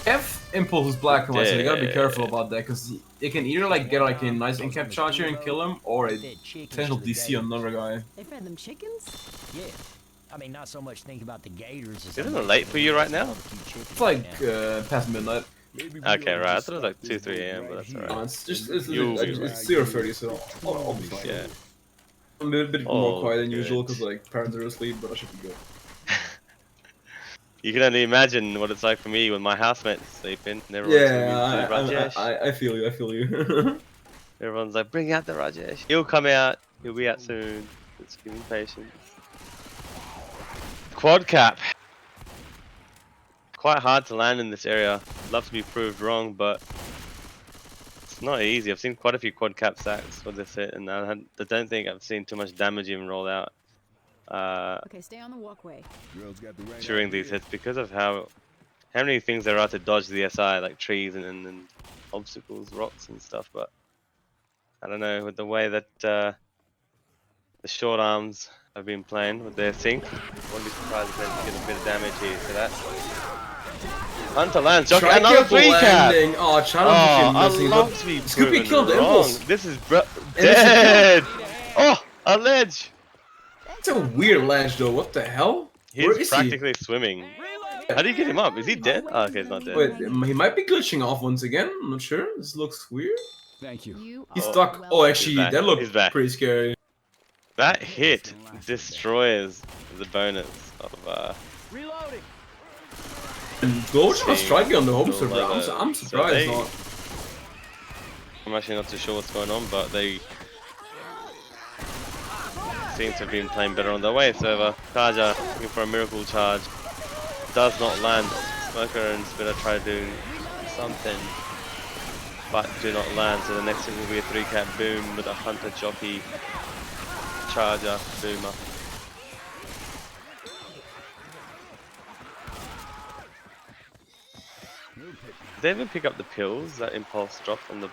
F impulse is black and white, so you gotta be careful about that, because it can either like get like a nice in-cap charge here and kill him, or a potential DC on another guy. They fed them chickens? Yeah. I mean, not so much thinking about the gators. Isn't it late for you right now? It's like past midnight. Okay, right. I thought it was like 2, 3 a.m., but that's alright. No, it's 0:30, so I'll be fine. Yeah. I'm a bit more quiet than usual because like parents are asleep, but I should be good. You can only imagine what it's like for me when my housemates sleep in. And everyone's I feel you. I feel you. Everyone's like, bring out the Rajesh. He'll come out. He'll be out soon. Just give him patience. Quad cap. Quite hard to land in this area. Love to be proved wrong, but it's not easy. I've seen quite a few quad cap sacks with this hit, and I don't think I've seen too much damage even roll out. Okay, stay on the walkway. During these hits, because of how many things there are to dodge the SI, like trees and obstacles, rocks and stuff. But I don't know, with the way that the short arms have been playing with their sync, wouldn't be surprised if they get a bit of damage here to that. Hunter lands, jockey, another 3 cap! Oh, I love to be this could be killed the wrong. impulse. This is dead! Oh, a ledge! It's a weird ledge though, what the hell? He's practically swimming. How do you get him up? Is he dead? Oh, okay, he's not dead. Wait, he might be glitching off once again, I'm not sure. This looks weird. Thank you. He's stuck. Oh, actually, that looked pretty scary. That hit destroys the bonus of Reloading. And GloboGym was striking on the home server. I'm surprised. I'm actually not too sure what's going on, but they seem to have been playing better on their way server. Charger looking for a miracle charge. Does not land. Smoker and Spitter try to do something, but do not land. So the next thing will be a 3 cap boom with a Hunter jockey charger boomer. Did they even pick up the pills that Impulse dropped on the...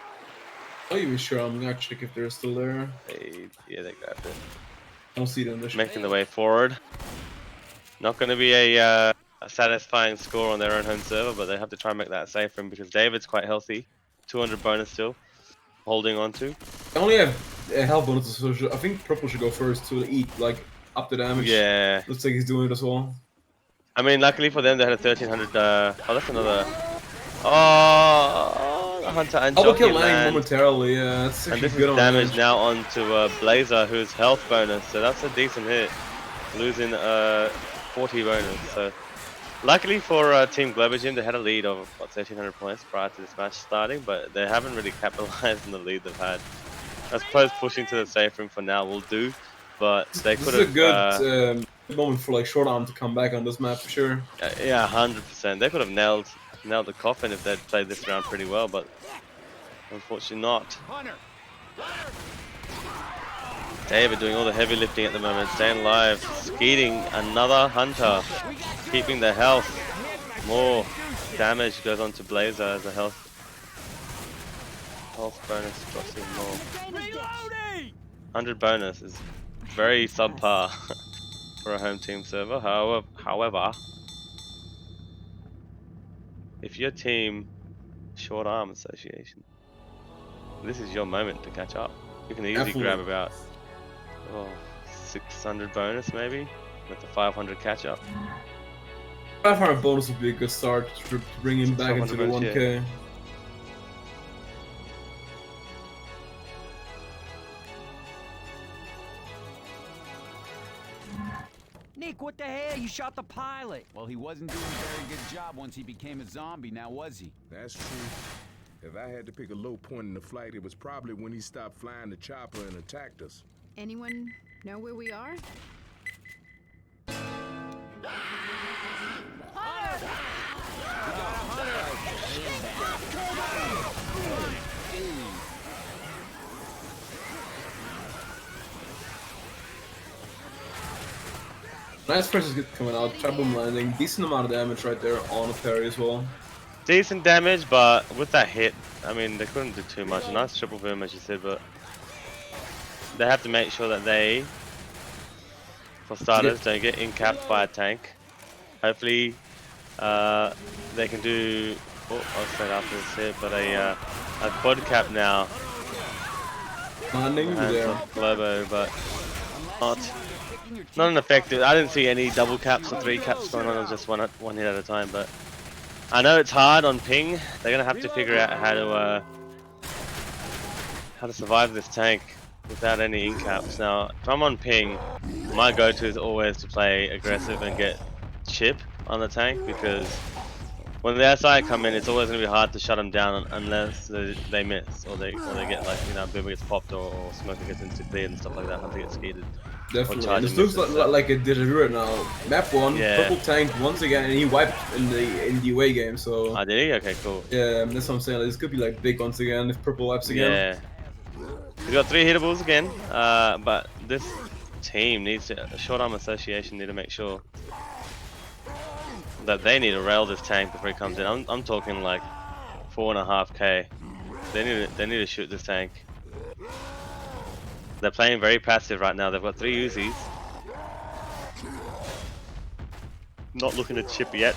Are you sure? I'm gonna check if they're still there. Yeah, they grabbed it. I don't see them. Making the way forward. Not going to be a satisfying score on their own home server, but they have to try and make that safe for him because David's quite healthy. 200 bonus still. Holding on to. I only have health bonuses, so I think Purple should go first to eat, like, up the damage. Yeah. Looks like he's doing it as well. I mean, luckily for them, they had a 1300. Oh, that's another. Oh, Hunter and I'll jockey kill landing land. momentarily, yeah. That's And actually this good is on damage now onto Blazer, who's health bonus, so that's a decent hit. Losing 40 bonus. So, luckily for Team GloboGym, they had a lead of what 1300 points prior to this match starting, but they haven't really capitalized on the lead they've had. I suppose pushing to the safe room for now will do, but they could have. This is a good moment for like short arm to come back on this map for sure. Yeah, 100%. They could have nailed the coffin if they'd played this round pretty well, but unfortunately not. David doing all the heavy lifting at the moment, staying alive, skeeting another Hunter, keeping the health. More damage goes on to Blazer as a health bonus drops even more. 100 bonus is very subpar for a home team server. However, if your team short arm association, this is your moment to catch up. You can easily grab about 600 bonus maybe with the 500 catch up. 500 bonus would be a good start to bring him back into the 1k. Yeah. Nick, what the hell? You shot the pilot. Well, he wasn't doing a very good job once he became a zombie, now was he? That's true. If I had to pick a low point in the flight, it was probably when he stopped flying the chopper and attacked us. Anyone know where we are? Nice pressures get coming out, Boom landing, decent amount of damage right there on a parry as well. Decent damage, but with that hit, I mean, they couldn't do too much. A nice triple boom, as you said, but they have to make sure that they For starters, don't get in-capped by a tank. Hopefully, they can do. Oh, I'll say after this hit, but a quad cap now. Landing Hands there. off Globo, but not an effective. I didn't see any double caps or 3 caps going on. It was just one hit at a time. But I know it's hard on ping. They're gonna have to figure out how to survive this tank without any in-caps. Now, if I'm on ping, my go-to is always to play aggressive and get chip on the tank, because when the SI come in, it's always going to be hard to shut them down unless they miss, or they get like, you know, Boomer gets popped, or Smoker gets insta-cleared and stuff like that, Hunter gets skeeted. Definitely. And this looks like a deja vu right now. Map 1, purple tank once again, and he wiped in the away game, so... Ah, did he? Okay, cool. Yeah, that's what I'm saying. Like, this could be like big once again if purple wipes again. Yeah. He's got 3 hittables again, but this team needs to, Short Arm Association need to make sure that they need to rail this tank before he comes in. I'm talking like 4.5k. They need to shoot this tank. They're playing very passive right now. They've got 3 Uzis. Not looking to chip yet.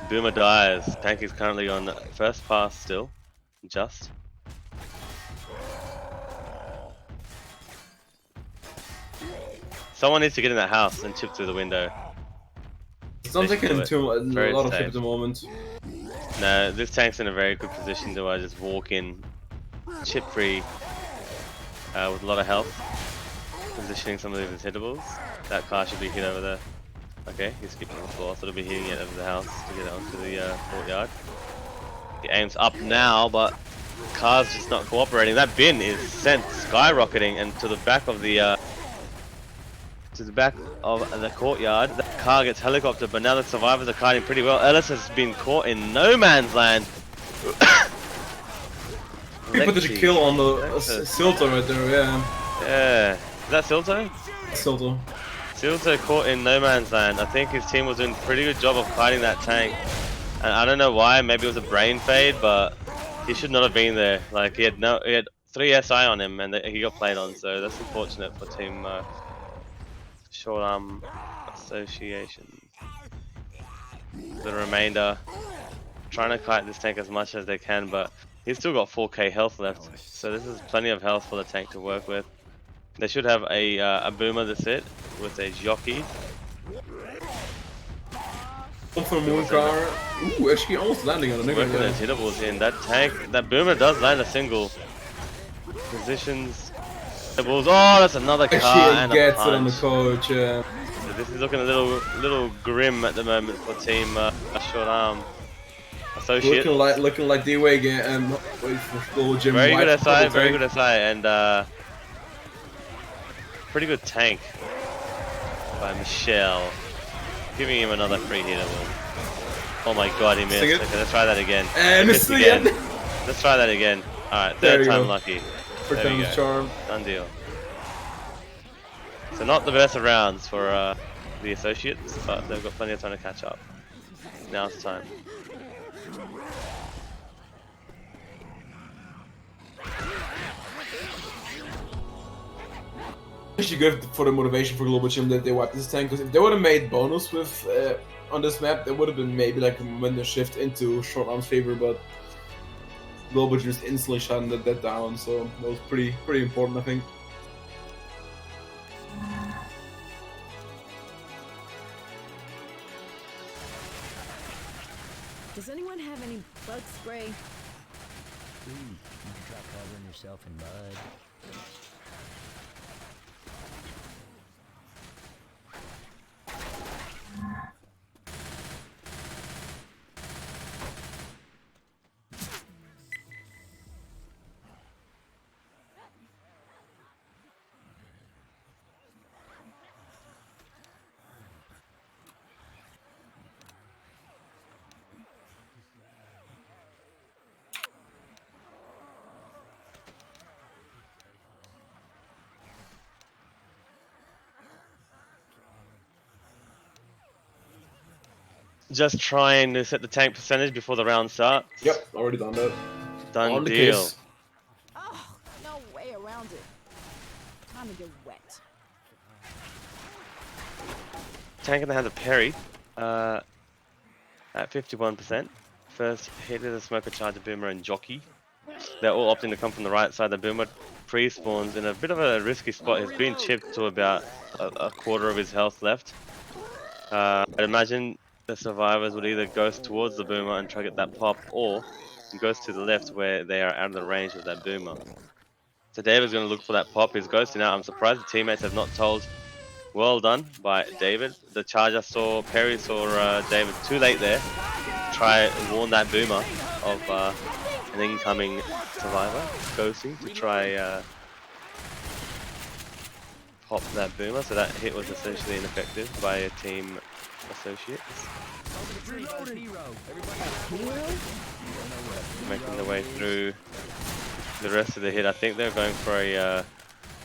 Boomer dies. Tank is currently on first pass still. Just. Someone needs to get in that house and chip through the window. It's not taking a lot of chip at the moment. No, this tank's in a very good position to just walk in, chip free, with a lot of health. Positioning some of these hittables. That car should be hit over there. Okay, he's skipping the floor, so it'll be hitting it over the house to get it onto the courtyard. He aims up now, but car's just not cooperating. That bin is sent skyrocketing and to the back of the courtyard. That car gets helicoptered, but now the survivors are kiting pretty well. Ellis has been caught in no man's land. He put the kill on the Silto right there, yeah. Yeah. Is that Silto? Silto. Silto caught in no man's land. I think his team was doing a pretty good job of fighting that tank. And I don't know why, maybe it was a brain fade, but he should not have been there. Like, he had 3 SI on him and he got played on, so that's unfortunate for team Short Arm Association. The remainder trying to kite this tank as much as they can, but he's still got 4k health left, so this is plenty of health for the tank to work with. They should have a boomer to sit with a jockey. For Mooncar. Ooh, actually almost landing on a nigga. Working those hittables in. That tank, that boomer does land a single. Positions. Hittables. Oh, that's another car and gets a punch. it on the coach, yeah. So this is looking a little grim at the moment for team Short Arm Associate. Looking like the away game. Wait for GloboGym. Very good SI, very good SI, and pretty good tank by Michelle. Giving him another free hittable. Oh my god, he missed. Okay, let's try that again. And missed again. Let's try that again. Alright, third time lucky. Third time charm. Done deal. So not the best of rounds for the Associates, but they've got plenty of time to catch up. Now's the time. Actually good for the motivation for GloboGym that they wiped this tank, because if they would have made bonus with on this map, there would have been maybe like a momentum shift into Short Arm's favor, but GloboGym just instantly shut that down, so that was pretty important, I think. Does anyone have any bug spray? Ooh, you can try covering yourself in mud. Just trying to set the tank percentage before the round starts. Yep, already done that. Done On the deal. case. Oh, no way around it. Time to get wet. Tank in the hands of Perry. At 51%. First hit is a Smoker, Charger, Boomer, and Jockey. They're all opting to come from the right side. The Boomer pre-spawns in a bit of a risky spot. He's been chipped to about a quarter of his health left. I'd imagine the survivors would either ghost towards the Boomer and try to get that pop, or ghost to the left where they are out of the range of that Boomer. So David's going to look for that pop. He's ghosting out. I'm surprised the teammates have not told. Well done by David. The Charger saw, Perry saw David too late there. Try and warn that Boomer of an incoming survivor ghosting to try pop that Boomer. So that hit was essentially ineffective by a team associates. Making their way through the rest of the hit. I think they're going for a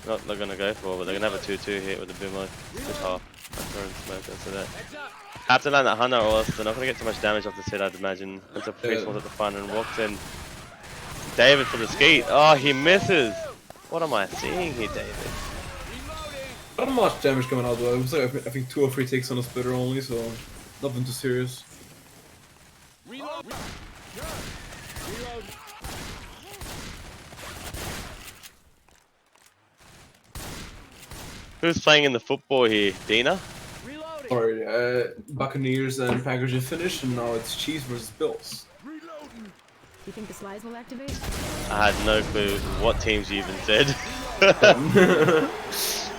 not they're gonna go for, but they're gonna have a 2-2 hit with the Boomer guitar and Smoker. So that have to land that Hunter, or else they're not gonna get too much damage off this hit, I'd imagine. It's a pre-spawn at the front and walks in. David for the skeet. Oh, he misses. What am I seeing here, David? Not much damage coming out though. It was like I think 2 or 3 ticks on a splitter only, so nothing too serious. Reload. Who's playing in the football here? Dina? Sorry, Buccaneers and Packers are finished, and now it's Chiefs versus Bills. You think the slides will activate? I had no clue what teams you even said.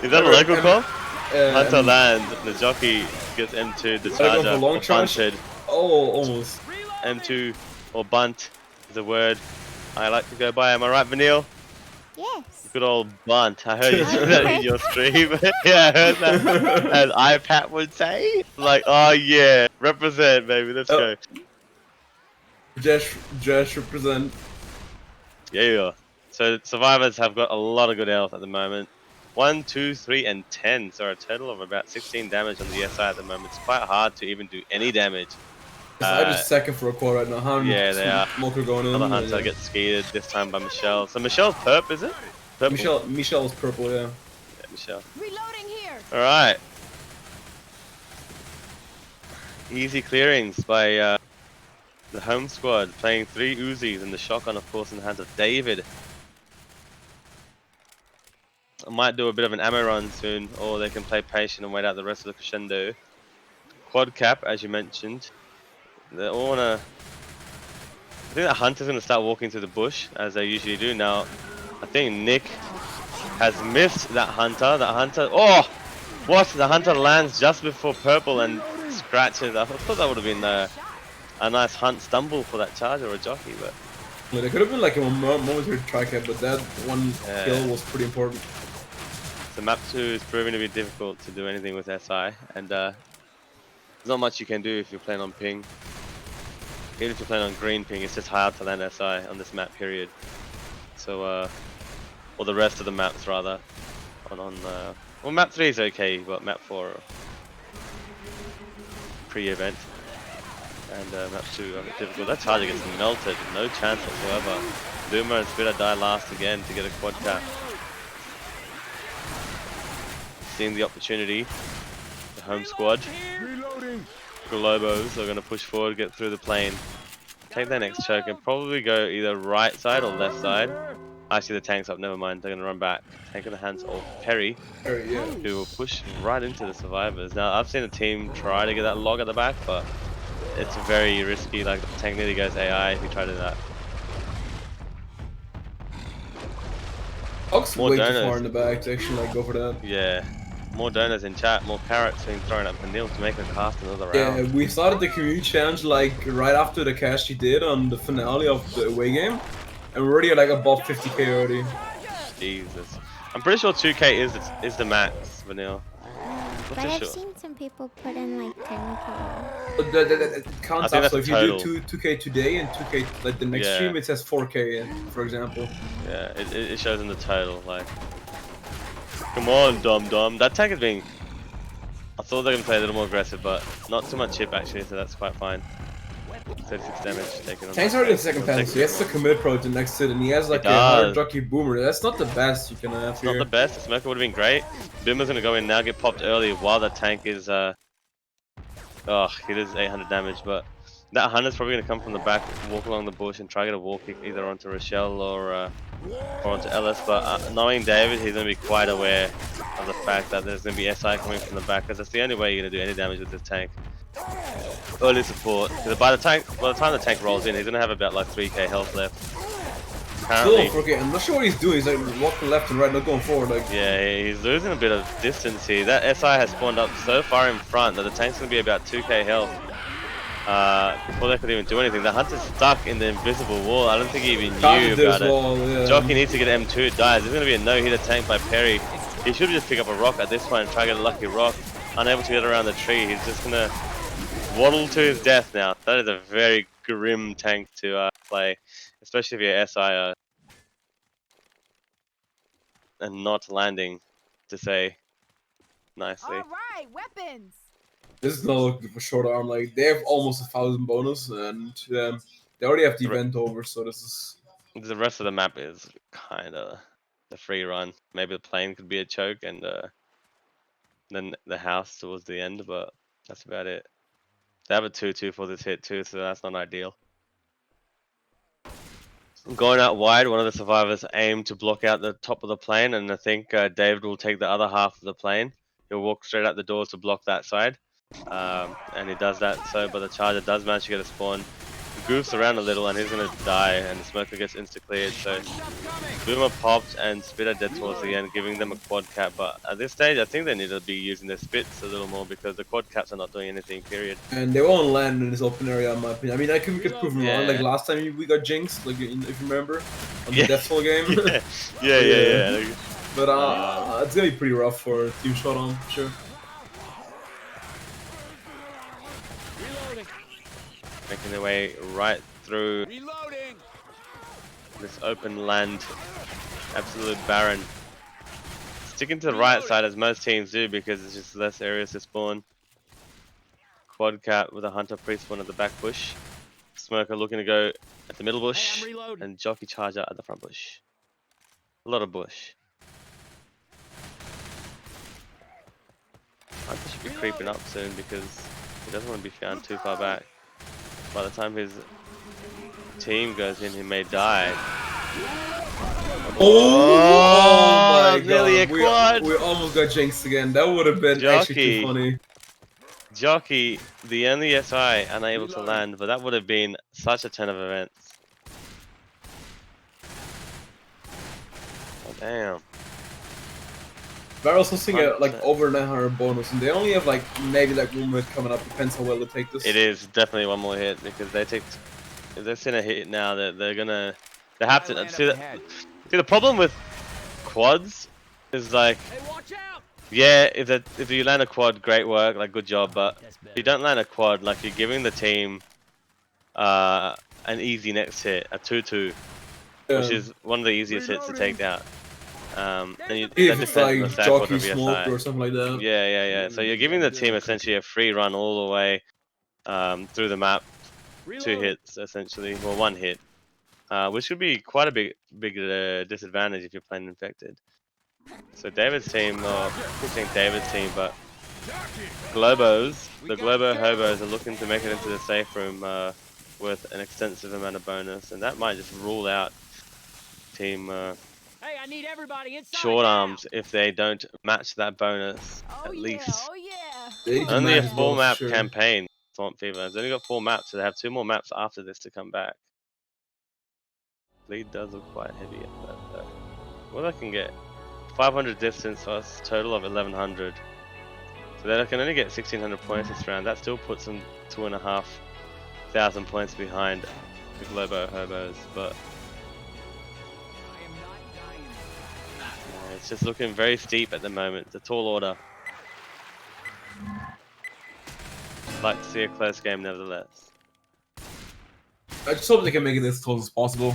Is that a local call? Hunter land, the Jockey gets M2, the Charger, or bunted. Oh, almost. M2 or bunt is a word I like to go by. Am I right, Vanille? Yes. Good old bunt. I heard you say that in your stream. Yeah, I heard that. As iPad would say. Like, oh yeah, represent, baby. Let's go. Josh represent. Yeah. So survivors have got a lot of good health at the moment. 1, 2, 3, and 10. So a total of about 16 damage on the SI at the moment. It's quite hard to even do any damage. I just second for a quarter right now. Yeah, they are. Smoker going in. Another Hunter gets skeeted this time by Michelle. So Michelle's perp, is it? Purple. Michelle's purple, yeah. Yeah, Michelle. Reloading here. All right. Easy clearings by the home squad, playing 3 Uzis and the shotgun, of course, in the hands of David. I might do a bit of an ammo run soon, or they can play patient and wait out the rest of the crescendo. Quad cap, as you mentioned. They all wanna. I think the Hunter's gonna start walking through the bush as they usually do now. I think Nick has missed that Hunter. That Hunter. Oh, what? The Hunter lands just before purple and scratches. I thought that would have been a nice hunt stumble for that Charger or Jockey, but. Yeah, there could have been like a momentary tri-cap, but that one kill was pretty important. So map 2 is proving to be difficult to do anything with SI, and there's not much you can do if you're playing on ping. Even if you're playing on green ping, it's just hard to land SI on this map period. So, or the rest of the maps rather. Well, map 3 is okay, but map 4 pre-event. And map 2 difficult. That Charger gets melted, no chance whatsoever. Boomer and Spitter die last again to get a quad cap. Seeing the opportunity, the home squad. Globos are going to push forward, get through the plane, take their next choke, and probably go either right side or left side. Actually, the tank's up, never mind, they're going to run back. Tank in the hands of Perry, who will push right into the survivors. Now, I've seen a team try to get that log at the back, but it's very risky. Like, the tank nearly goes AI if you try to do that. Ox way too far in the back to actually like go for that. Yeah. More donors in chat, more carrots being thrown at Vanille to make a cast another round. Yeah, we started the community challenge like right after the cast he did on the finale of the away game, and we're already like above 50k already. Jesus, I'm pretty sure 2k is the max, Vanille. But I've seen some people put in like 10k. But that counts up. So if you do 2k today and 2k like the next stream, it says 4k, for example. Yeah, it shows in the total like. Come on, Dom. That tank is being. I thought they were going to play a little more aggressive, but not too much chip actually, so that's quite fine. 36 damage taken on. Tank's already in second panel, so he has to commit pro to next hit, and he has like a hard Jockey Boomer. That's not the best you can have here. Not the best. The Smoker would have been great. Boomer's going to go in now, get popped early while the tank is Oh, he does 800 damage, but that Hunter's probably going to come from the back, walk along the bush, and try to get a wall kick either onto Rochelle or onto Ellis. But knowing David, he's going to be quite aware of the fact that there's going to be SI coming from the back, because that's the only way you're going to do any damage with this tank. Early support, because by the time the tank rolls in, he's going to have about like 3k health left. Still forget. I'm not sure what he's doing. He's like walking left and right, not going forward. Like yeah, he's losing a bit of distance here. That SI has spawned up so far in front that the tank's going to be about 2k health before they could even do anything. The Hunter's stuck in the invisible wall. I don't think he even knew about it. Wall, yeah. Jockey needs to get M2, it dies. There's going to be a no-hitter tank by Perry. He should just pick up a rock at this point and try to get a lucky rock. Unable to get around the tree, he's just going to waddle to his death now. That is a very grim tank to play, especially if you're SI and not landing, to say nicely. All right, weapons. This is not looking for short arm. Like they have almost 1,000 bonus, and they already have the event over. So this is the rest of the map is kind of the free run. Maybe the plane could be a choke, and then the house towards the end, but that's about it. They have a 2-2 for this hit too, so that's not ideal. Going out wide, one of the survivors aim to block out the top of the plane, and I think David will take the other half of the plane. He'll walk straight out the doors to block that side, and he does that. So, but the Charger does manage to get a spawn. He goofs around a little, and he's gonna die, and the Smoker gets insta cleared. So, Boomer popped and Spitter dead towards the end, giving them a quad cap. But at this stage, I think they need to be using their spits a little more, because the quad caps are not doing anything. Period. And they won't land in this open area, in my opinion. I mean, I could get proven wrong. Like last time we got jinxed, like if you remember, on the Deathfall game. yeah. But it's gonna be pretty rough for Team Shot on, for sure. Making their way right through this open land, absolute barren. Sticking to the right side as most teams do, because there's just less areas to spawn. Quad cap with a Hunter pre-spawn at the back bush. Smoker looking to go at the middle bush, and Jockey Charger at the front bush. A lot of bush. Hunter should be creeping up soon, because he doesn't want to be found too far back. By the time his team goes in, he may die. Oh my god! Nearly a quad. We almost got jinxed again. That would have been actually too funny. Jockey, the only SI unable to land, but that would have been such a 10 of events. Oh, damn. They're also seeing like over 900 bonus, and they only have like maybe like 1 minute coming up. Depends how well they take this. It is definitely one more hit, because they take. If they're seeing a hit now, they're gonna. They have to see that. See, the problem with quads is like. Hey, watch out! Yeah, if you land a quad, great work, like good job. But if you don't land a quad, like you're giving the team an easy next hit, a 2-2, which is one of the easiest hits to take out. And if it's like Jockey Smoke or something like that. Yeah. So you're giving the team essentially a free run all the way through the map. 2 hits essentially, well 1 hit, which would be quite a big disadvantage if you're playing infected. So David's team, or I'm saying David's team, but the Globo Hobos are looking to make it into the safe room with an extensive amount of bonus, and that might just rule out team Hey, I need everybody inside short now. arms if they don't match that bonus at least. Oh yeah. Only a 4-map campaign, Swamp Fever. It's only got 4 maps, so they have 2 more maps after this to come back. Lead does look quite heavy at that though. What I can get? 500 distance for us, total of 1100. So they can only get 1600 points this round. That still puts them 2,500 points behind the Globo Hobos, but it's just looking very steep at the moment. It's a tall order. I'd like to see a close game nevertheless. I just hope they can make it as close as possible.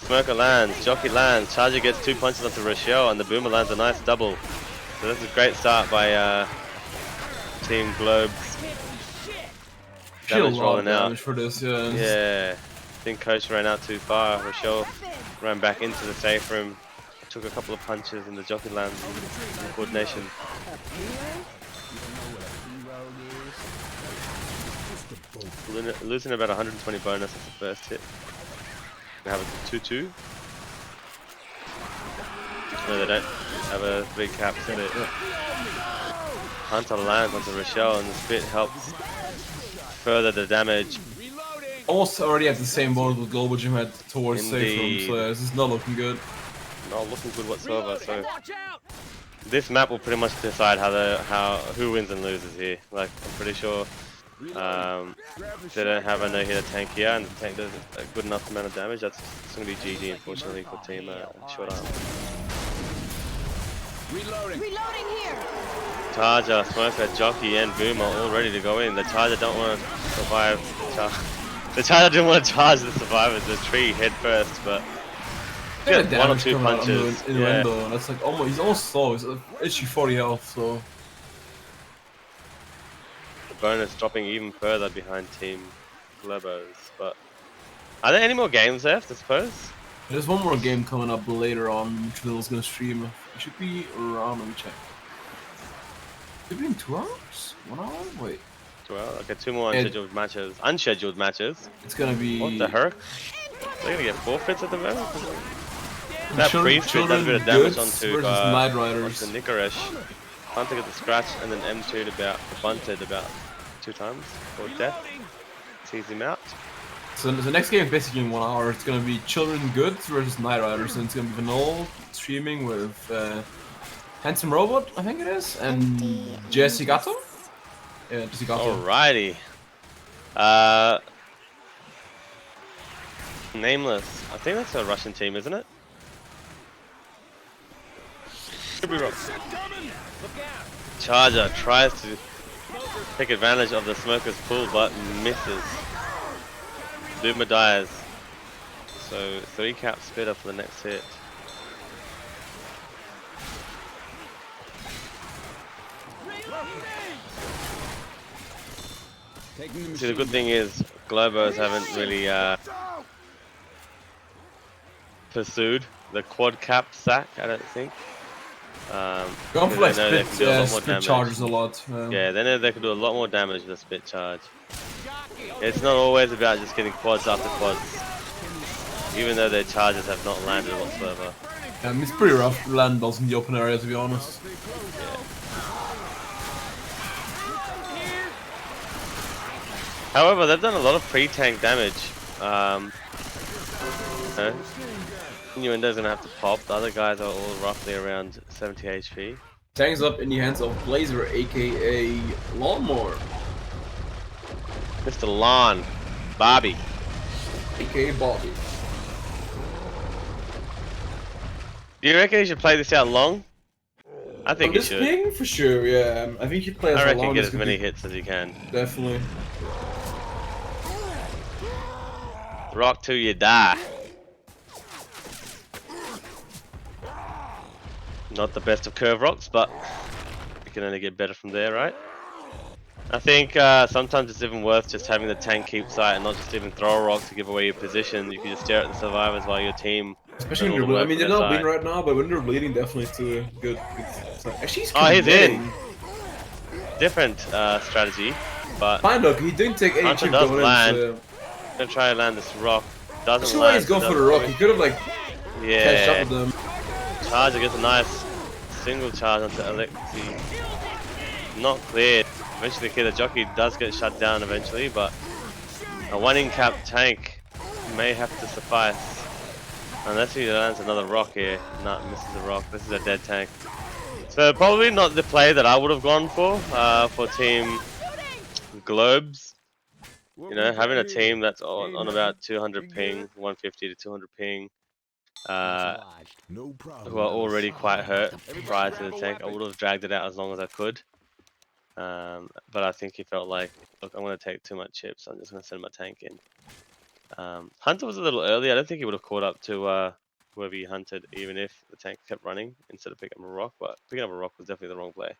Smoker lands, Jockey lands, Charger gets 2 punches onto Rochelle, and the Boomer lands a nice double. So that's a great start by Team Globe's damage rolling out. For this, yeah. Yeah, I think Coach ran out too far. Rochelle ran back into the safe room, took a couple of punches in the jockey land in coordination. Losing about 120 bonus as the first hit. We have a 2-2. No, they don't have a 3 cap spit. Hunter lands onto Rochelle and the spit helps further the damage. Almost already have the same bonus with GloboGym had towards safe room, so Indeed. this is not looking good. Not looking good whatsoever. So this map will pretty much decide who wins and loses here. Like I'm pretty sure they don't have a no-hitter tank here, and the tank does a good enough amount of damage. That's going to be GG, unfortunately, for Team Short Arm. Reloading here. Charger, Smoker, Jockey, and Boom are all ready to go in. The Charger don't want to survive. The Charger didn't want to charge the survivors. The tree head first, but Yeah, yeah, 1 or 2 punches. Yeah. That's like almost, he's almost slow. He's issue 40 health, so. The bonus dropping even further behind Team Globos. But are there any more games left? I suppose. There's one more game coming up later on, which Will's gonna stream. It should be around. Let me check. Should be in 2 hours? 1 hour? Wait. 2 hours. Okay, 2 more unscheduled matches. Unscheduled matches. It's gonna be. What the heck? They're gonna get forfeits at the moment. That Children priest does a bit of damage Goods onto versus Night Riders. onto Nikaresh. Hunter gets the scratch and then M2'd bunted about 2 times for death. Sees him out. So the next game is basically in 1 hour. It's gonna be Children Goods versus Night Riders, and it's gonna be Vanilla streaming with Handsome Robot, I think it is, and Jesse Gato. Yeah, Jesse Gato. Alrighty. Nameless. I think that's a Russian team, isn't it? Could be wrong. Charger tries to take advantage of the smoker's pull, but misses. Boomer dies. So 3 cap spitter for the next hit. See, the good thing is Globos haven't really pursued the quad cap sack, I don't think. Going for like spit charges a lot. Yeah, they know they can do a lot more damage with a spit charge. It's not always about just getting quads after quads, even though their charges have not landed whatsoever. It's pretty rough to land those in the open area, to be honest. Yeah. However, they've done a lot of pre-tank damage. Innuendo's gonna have to pop. The other guys are all roughly around 70 HP. Tank's up in the hands of Blazer, aka Lawnmower. Mr. Lawn, Bobby. aka Bobby. Do you reckon he should play this out long? I think he should. Ping, for sure, yeah. I think he plays I as reckon long get as as many hits as he can. Definitely. Rock till you die. Not the best of curve rocks, but you can only get better from there, right? I think sometimes it's even worth just having the tank keep sight and not just even throw a rock to give away your position. You can just stare at the survivors while your team. Especially when you're bleeding. I mean, they're not bleeding right now, but when they're bleeding, definitely it's a good. Actually, he's in. Different strategy, but. Fine, look, he didn't take any Hunter chip does going land. in, so... Gonna try and land this rock. Doesn't Actually, land. he's going for the rock. He could have like catched up with them. Charger gets a nice single charge onto Alexi. Not cleared. Eventually, the jockey does get shut down eventually, but a 1 in cap tank may have to suffice. Unless he lands another rock here. Nah, misses a rock. This is a dead tank. So probably not the play that I would have gone for Team Globes. You know, having a team that's on about 200 ping, 150 to 200 ping, who are already quite hurt prior to the tank, I would have dragged it out as long as I could. But I think he felt like, look, I'm going to take too much chips, I'm just going to send my tank in. Hunter was a little early. I don't think he would have caught up to whoever you hunted, even if the tank kept running instead of picking up a rock. But picking up a rock was definitely the wrong play. He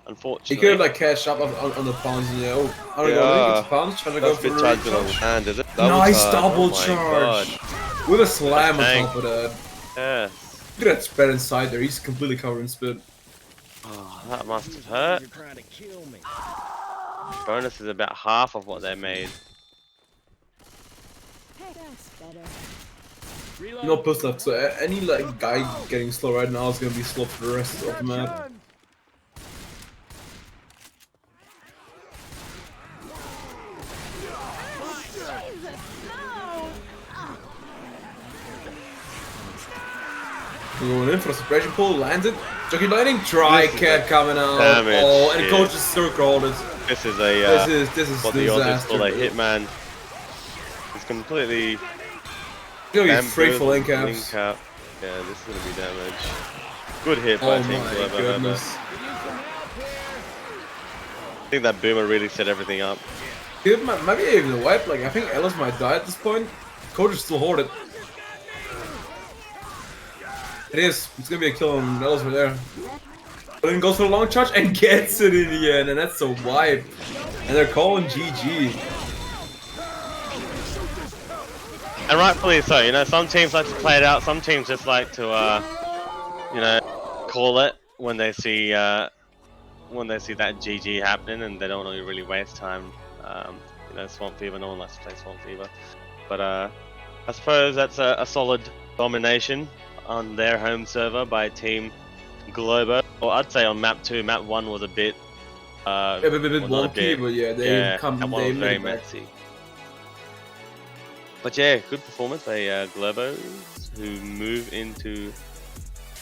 Unfortunately. could have like cashed up on the pounds, you know. I don't know, maybe it's pounds, trying to go That's for bit a charge gonna recharge. land, is it? Nice charge. double Oh my charge! God. With a slam on Tank. top of that. Yes. Look at that spread inside there, he's completely covered in spit. Oh, that must have hurt. You're trying to kill me. Bonus is about half of what they made. Hey, that's better. Reload. No plus left, so any like guy getting slow right now is gonna be slow for the rest of the map. We're going in for a suppression pull, lands it. Jockey lightning, dry cat coming out. Damage, oh, and shit. coach just circled it. This is a This is what the Aussies disaster. call a hitman. It's completely It's gonna be free for link link caps. cap. Yeah, this is gonna be damage. Good hit by Oh Team my Globo. goodness. I think that boomer really set everything up. Dude, maybe even a wipe. Like I think Ellis might die at this point. Coach is still hoarded. It is. It's gonna be a kill on Ellis right there. But then goes for a long charge and gets it in the end, and that's a wipe. And they're calling GG. And rightfully so. You know, some teams like to play it out. Some teams just like to, you know, call it when they see that GG happening, and they don't want to really waste time. You know, Swamp Fever. No one likes to play Swamp Fever. But I suppose that's a solid domination on their home server by Team Globo. Or I'd say on map 2, map 1 was a bit A bit wonky, but yeah, they come. that one They was very made it back. messy. But yeah, good performance by Globos, who move into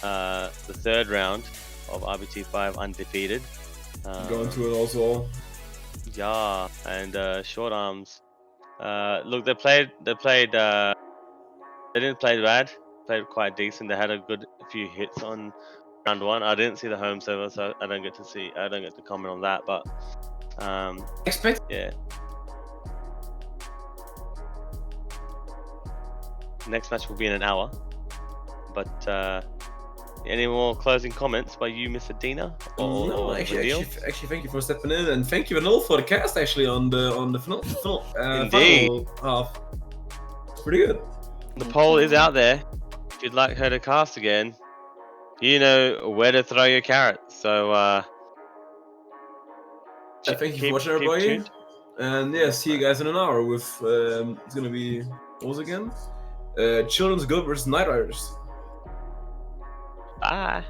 the 3rd round of RBT5 undefeated. Going to it also. Yeah, and Short Arms. Look, they didn't play bad. Played quite decent. They had a good few hits on round 1. I didn't see the home server, so I don't get to comment on that. But yeah. Next match will be in an hour. But any more closing comments by you, Mr. Dina? No, actually, thank you for stepping in, and thank you Vanilla for the cast actually on the final half. Pretty good. The poll is out there. If you'd like her to cast again, you know where to throw your carrots. So thank you for watching, everybody. Tuned. And yeah, see you guys in an hour with it's gonna be what was it again? Children's Good versus Night Riders. Bye.